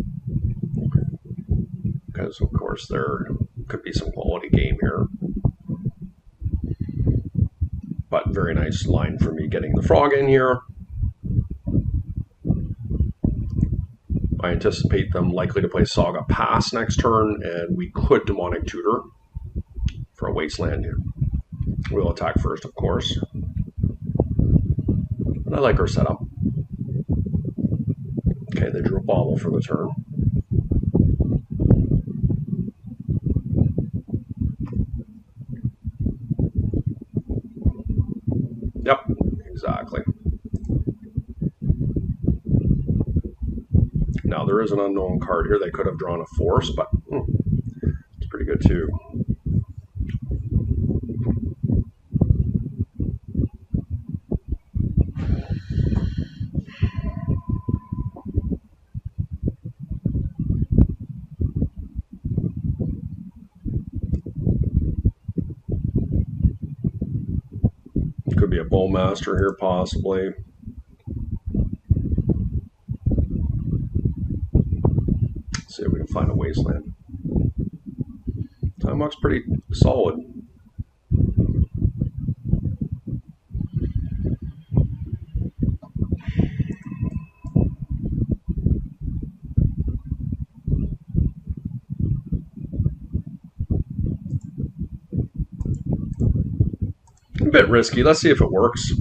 Because, of course, there could be some quality game here. But very nice line for me getting the frog in here. I anticipate them likely to play Saga Pass next turn, and we could Demonic Tutor for a Wasteland here. We'll attack first, of course. And I like our setup. Okay, they drew a bauble for the turn. Yep, exactly. Now, there is an unknown card here. They could have drawn a Force, but it's pretty good too. Could be a Bowmaster here, possibly. Let's see if we can find a Wasteland. Time Walk's pretty solid. A bit risky. Let's see if it works.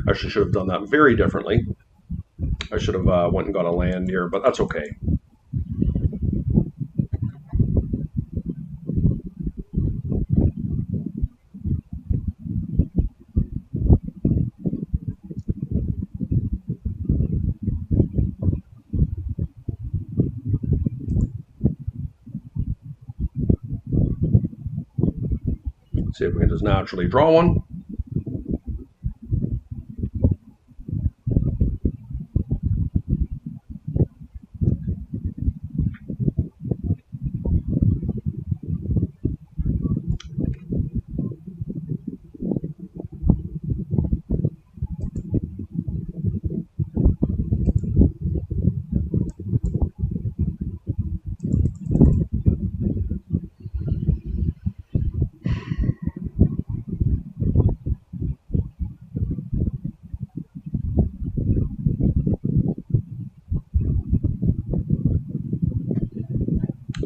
I should have done that very differently. I should have went and got a land here, but that's okay. See if we can just naturally draw one.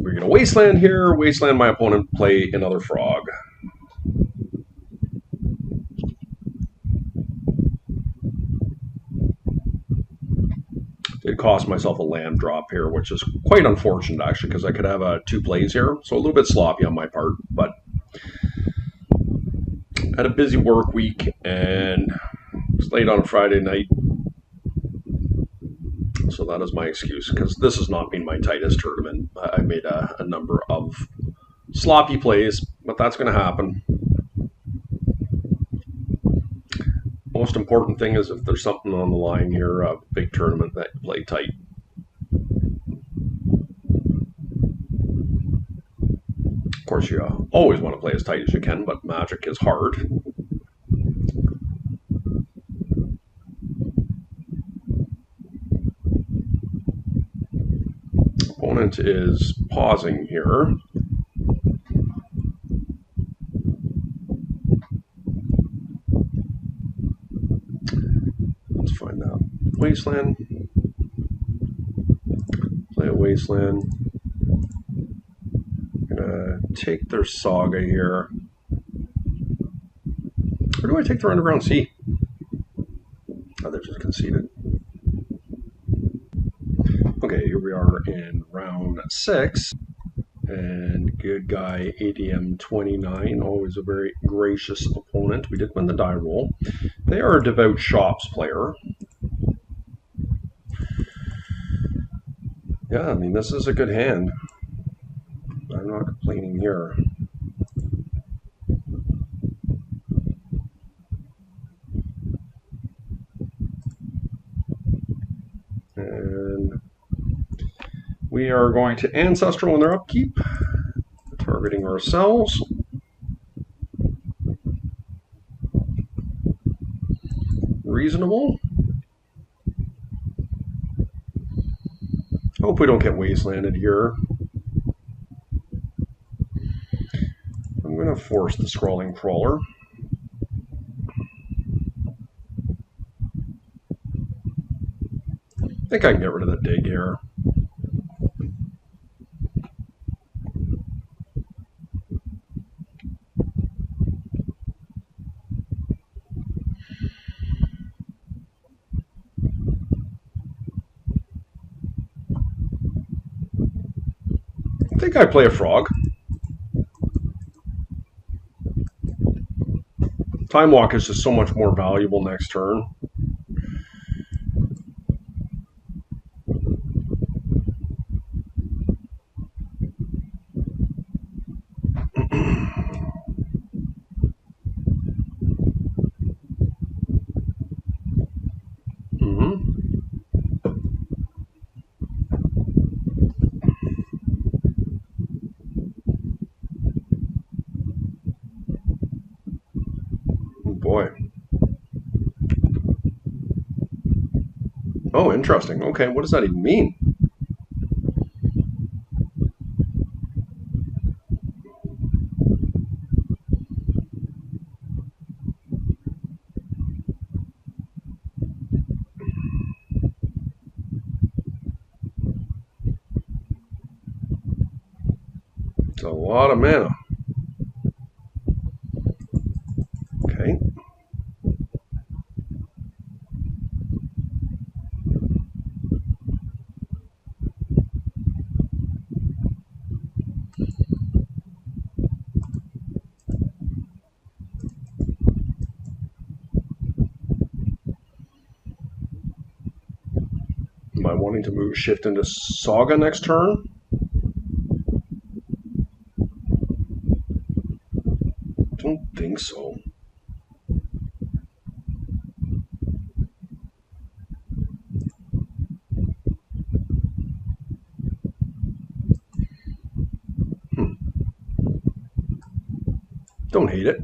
We're going to Wasteland here. Wasteland my opponent, play another frog. Did cost myself a land drop here, which is quite unfortunate actually, because I could have 2 plays here. So a little bit sloppy on my part, but had a busy work week and it's late on a Friday night. So that is my excuse, because this has not been my tightest tournament. I made a number of sloppy plays, but that's going to happen. Most important thing is if there's something on the line here, a big tournament, that you play tight. Of course, you always want to play as tight as you can, but Magic is hard. Opponent is pausing here. Let's find out. Wasteland. Play a Wasteland. I'm gonna take their Saga here. Or do I take their Underground Sea? Oh, they just conceded. Okay, here we are in round 6, and good guy ADM29, always a very gracious opponent. We did win the die roll. They are a devout shops player. Yeah, I mean, this is a good hand. I'm not complaining here. And we are going to Ancestral in their upkeep, targeting ourselves. Reasonable. Hope we don't get wastelanded here. I'm going to force the Scrawling Crawler. I think I can get rid of the dig here. I think I play a frog. Time Walk is just so much more valuable next turn. Boy. Oh, interesting. Okay, what does that even mean? It's a lot of mana. Okay. Am I wanting to move shift into Saga next turn? Don't think so. Don't hate it.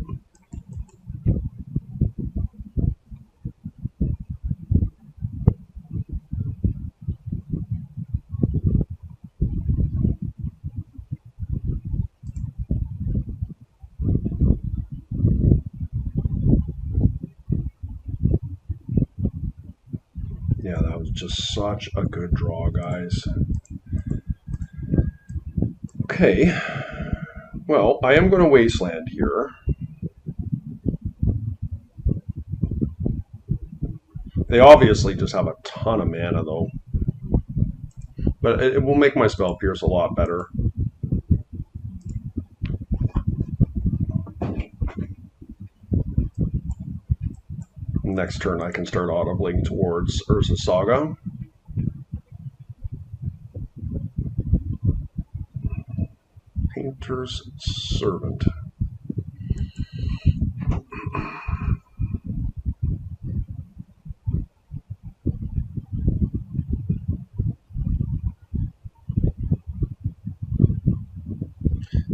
Yeah, that was just such a good draw, guys. Okay. Well, I am going to Wasteland here. They obviously just have a ton of mana, though. But it will make my Spell Pierce a lot better. Next turn I can start audibling towards Urza's Saga. Painter's Servant.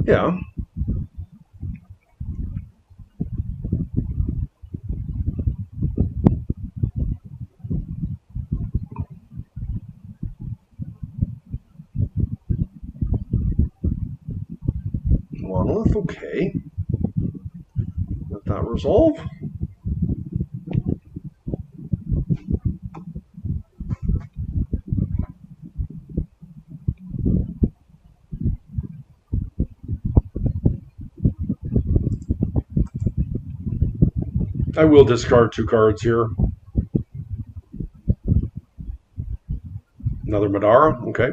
Yeah. Monolith, okay. Let that resolve. I will discard 2 cards here. Another Madara, okay.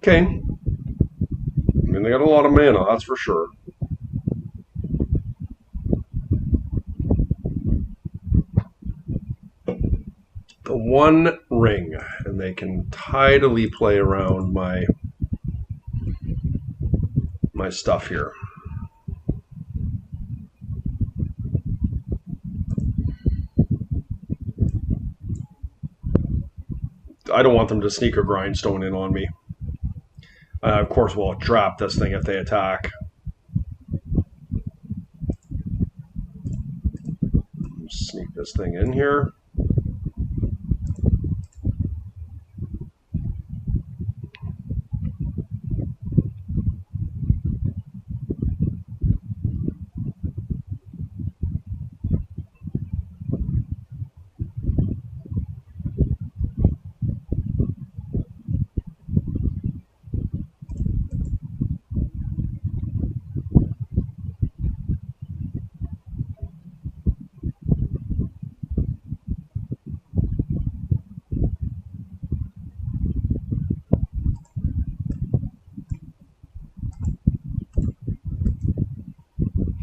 okay. I mean, they got a lot of mana, that's for sure. The one ring, and they can tidily play around my stuff here. I don't want them to sneak a grindstone in on me. Of course, we'll trap this thing if they attack. Sneak this thing in here.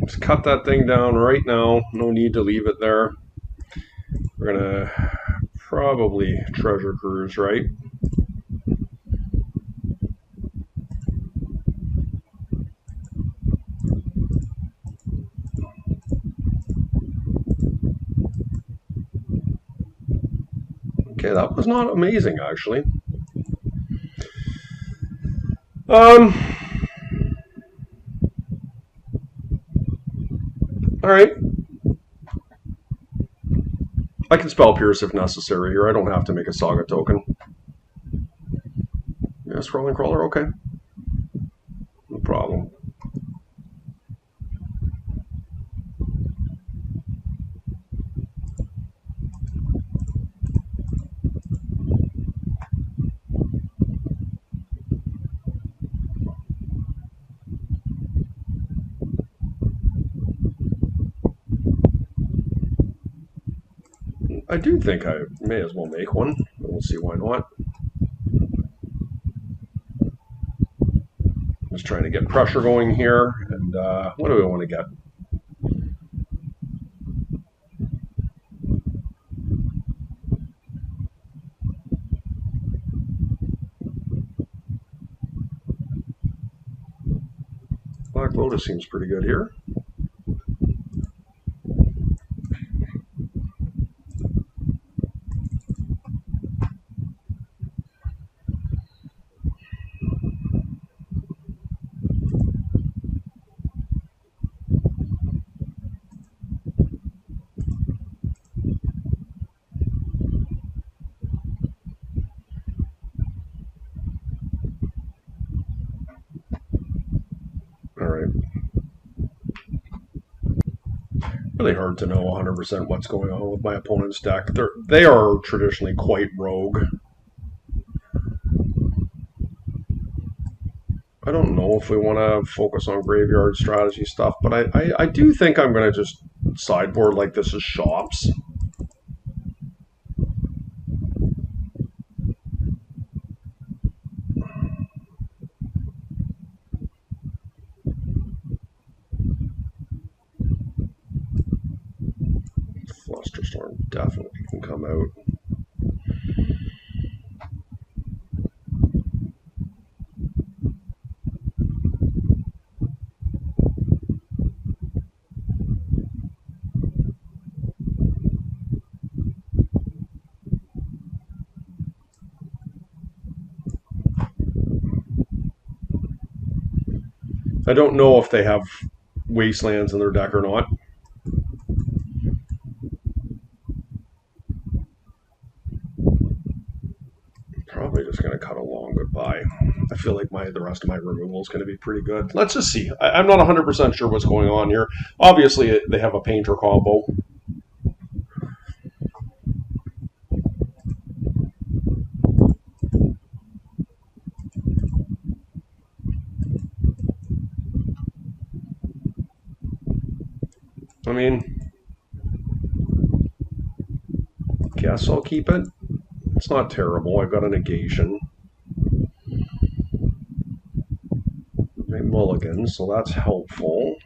Just cut that thing down right now. No need to leave it there. We're gonna probably treasure cruise, right? Okay, that was not amazing, actually. Alright. I can spell Pierce if necessary here. I don't have to make a Saga token. Yeah, Scrolling Crawler, okay. No problem. I do think I may as well make one. We'll see why not. Just trying to get pressure going here. And what do we want to get? Black Lotus seems pretty good here. Really hard to know 100% what's going on with my opponent's deck. They are traditionally quite rogue. I don't know if we want to focus on graveyard strategy stuff, but I do think I'm going to just sideboard like this is shops. Flusterstorm definitely can come out. I don't know if they have wastelands in their deck or not. Probably just going to cut a long goodbye. I feel like the rest of my removal is going to be pretty good. Let's just see. I'm not 100% sure what's going on here. Obviously, they have a Painter combo. I mean, guess I'll keep it. It's not terrible. I've got a negation. a mulligan, so that's helpful.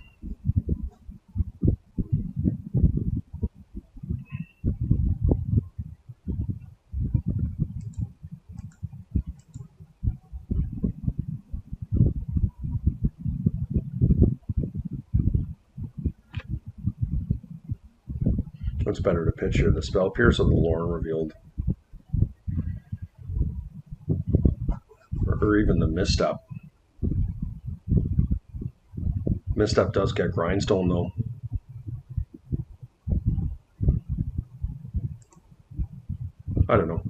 What's better to pitch here, the Spell Pierce or the Lorn Revealed? Or even the Misstep? Misstep does get Grindstone though. I don't know.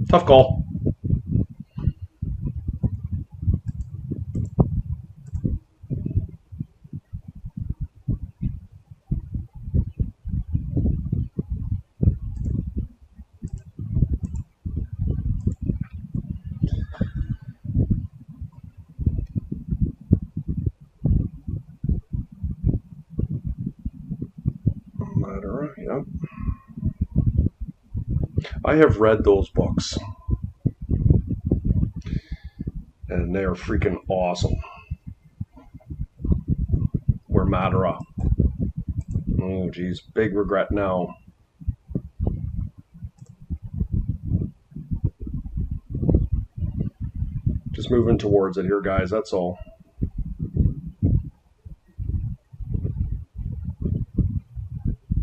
Tough call. Yep. I have read those books, and they are freaking awesome. Where Madara. Oh, geez, big regret now. Just moving towards it here, guys, that's all.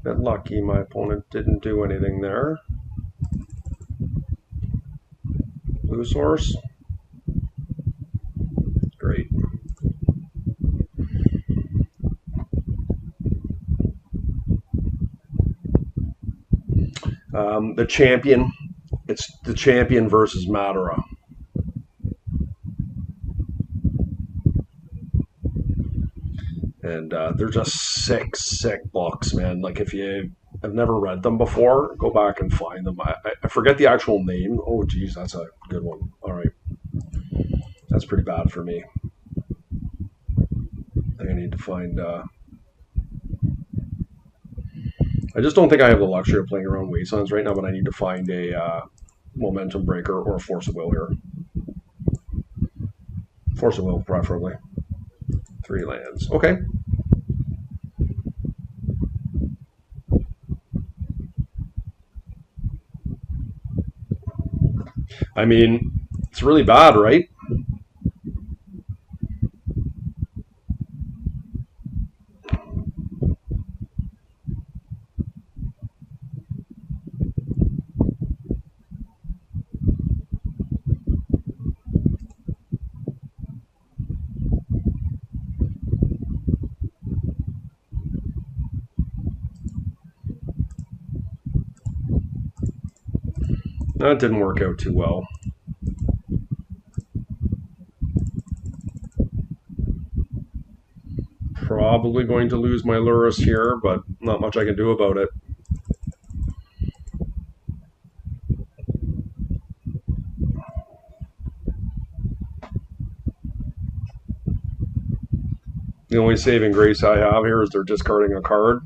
Bit lucky my opponent didn't do anything there. Blue source. Great. The champion. It's the champion versus Madara. And they're just sick books, man. Like, if you have never read them before, go back and find them. I forget the actual name. Oh, geez, that's a good one. All right. That's pretty bad for me. I think I need to find... I just don't think I have the luxury of playing around Wastelands right now, but I need to find a Momentum Breaker or a Force of Will here. Force of Will, preferably. 3 lands. Okay. I mean, it's really bad, right? That didn't work out too well. Probably going to lose my Lurrus here, but not much I can do about it. The only saving grace I have here is they're discarding a card.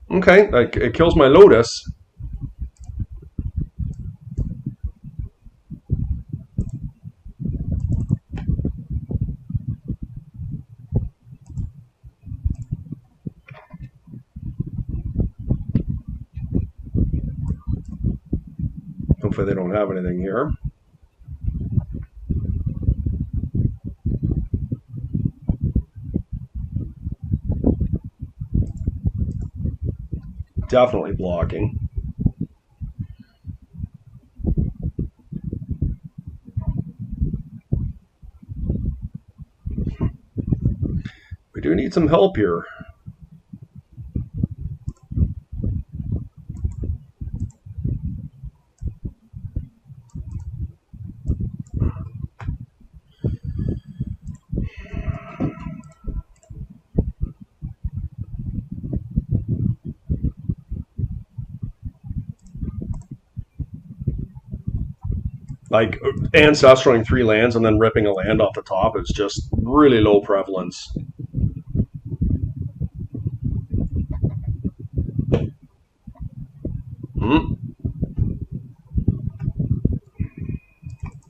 Okay, it kills my Lotus. Hopefully they don't have anything here. Definitely blocking. We do need some help here. Like, ancestraling 3 lands and then ripping a land off the top is just really low prevalence.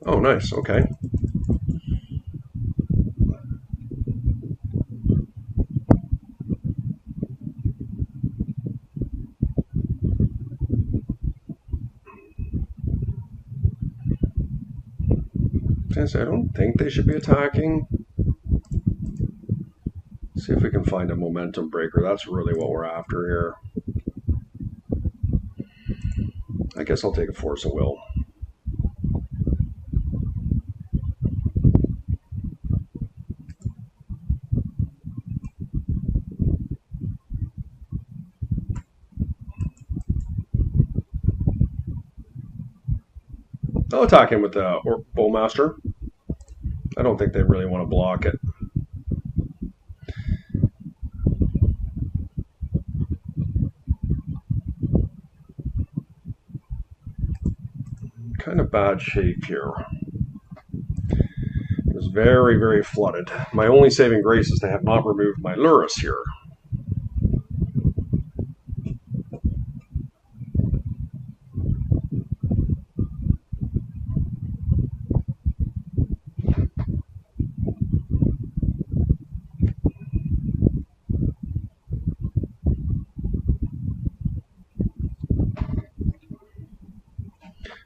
Oh, nice. Okay. I don't think they should be attacking. See if we can find a momentum breaker. That's really what we're after here. I guess I'll take a force of will. I'll attack him with the Bowmaster. I don't think they really want to block it. Kind of bad shape here. It was very, very flooded. My only saving grace is they have not removed my Lurrus here.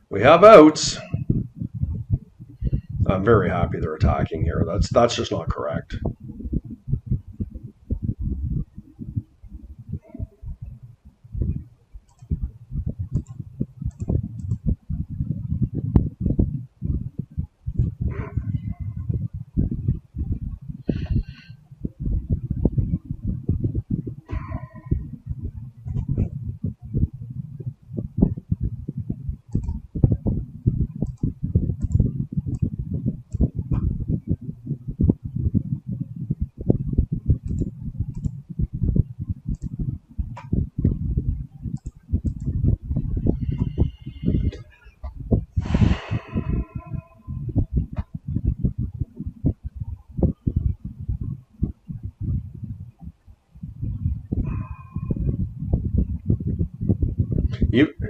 We have outs. I'm very happy they're attacking here. That's just not correct.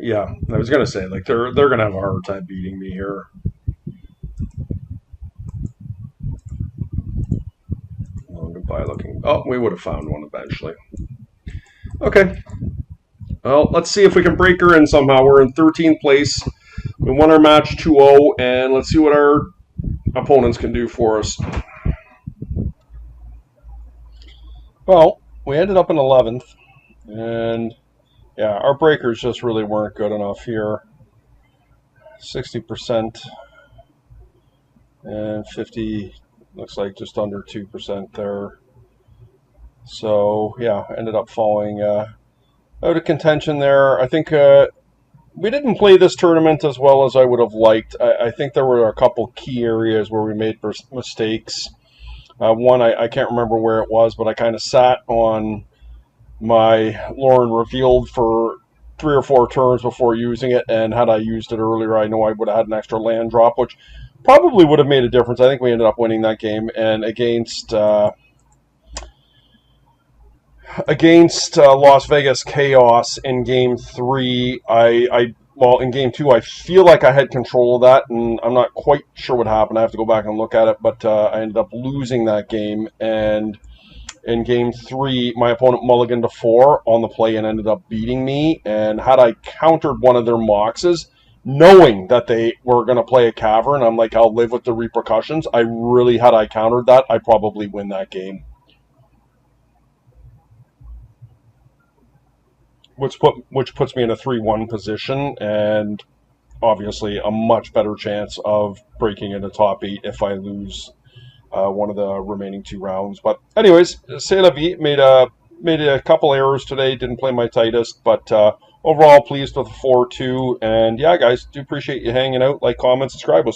Yeah, I was gonna say, like, they're gonna have a hard time beating me here. Oh, goodbye looking. Oh, we would have found one eventually. Okay. Well, let's see if we can break her in somehow. We're in 13th place. We won our match 2-0, and let's see what our opponents can do for us. Well, we ended up in 11th, and yeah, our breakers just really weren't good enough here. 60% and 50, looks like just under 2% there. So yeah, ended up falling out of contention there. I think we didn't play this tournament as well as I would have liked. I think there were a couple key areas where we made mistakes. One, I can't remember where it was, but I kind of sat on my Lauren revealed for 3 or 4 turns before using it, and had I used it earlier, I know I would have had an extra land drop, which probably would have made a difference. I think we ended up winning that game, and against Las Vegas Chaos in Game 3, well, in Game 2, I feel like I had control of that, and I'm not quite sure what happened. I have to go back and look at it, but I ended up losing that game, and in Game 3, my opponent mulliganed to 4 on the play and ended up beating me, and had I countered one of their moxes, knowing that they were going to play a cavern, I'm like, I'll live with the repercussions. Had I countered that, I'd probably win that game. Which puts me in a 3-1 position, and obviously a much better chance of breaking into top 8 if I lose one of the remaining 2 rounds. But anyways, c'est la vie. Made a couple errors today. Didn't play my tightest, but overall pleased with the 4-2. And yeah, guys, do appreciate you hanging out. Like, comment, subscribe.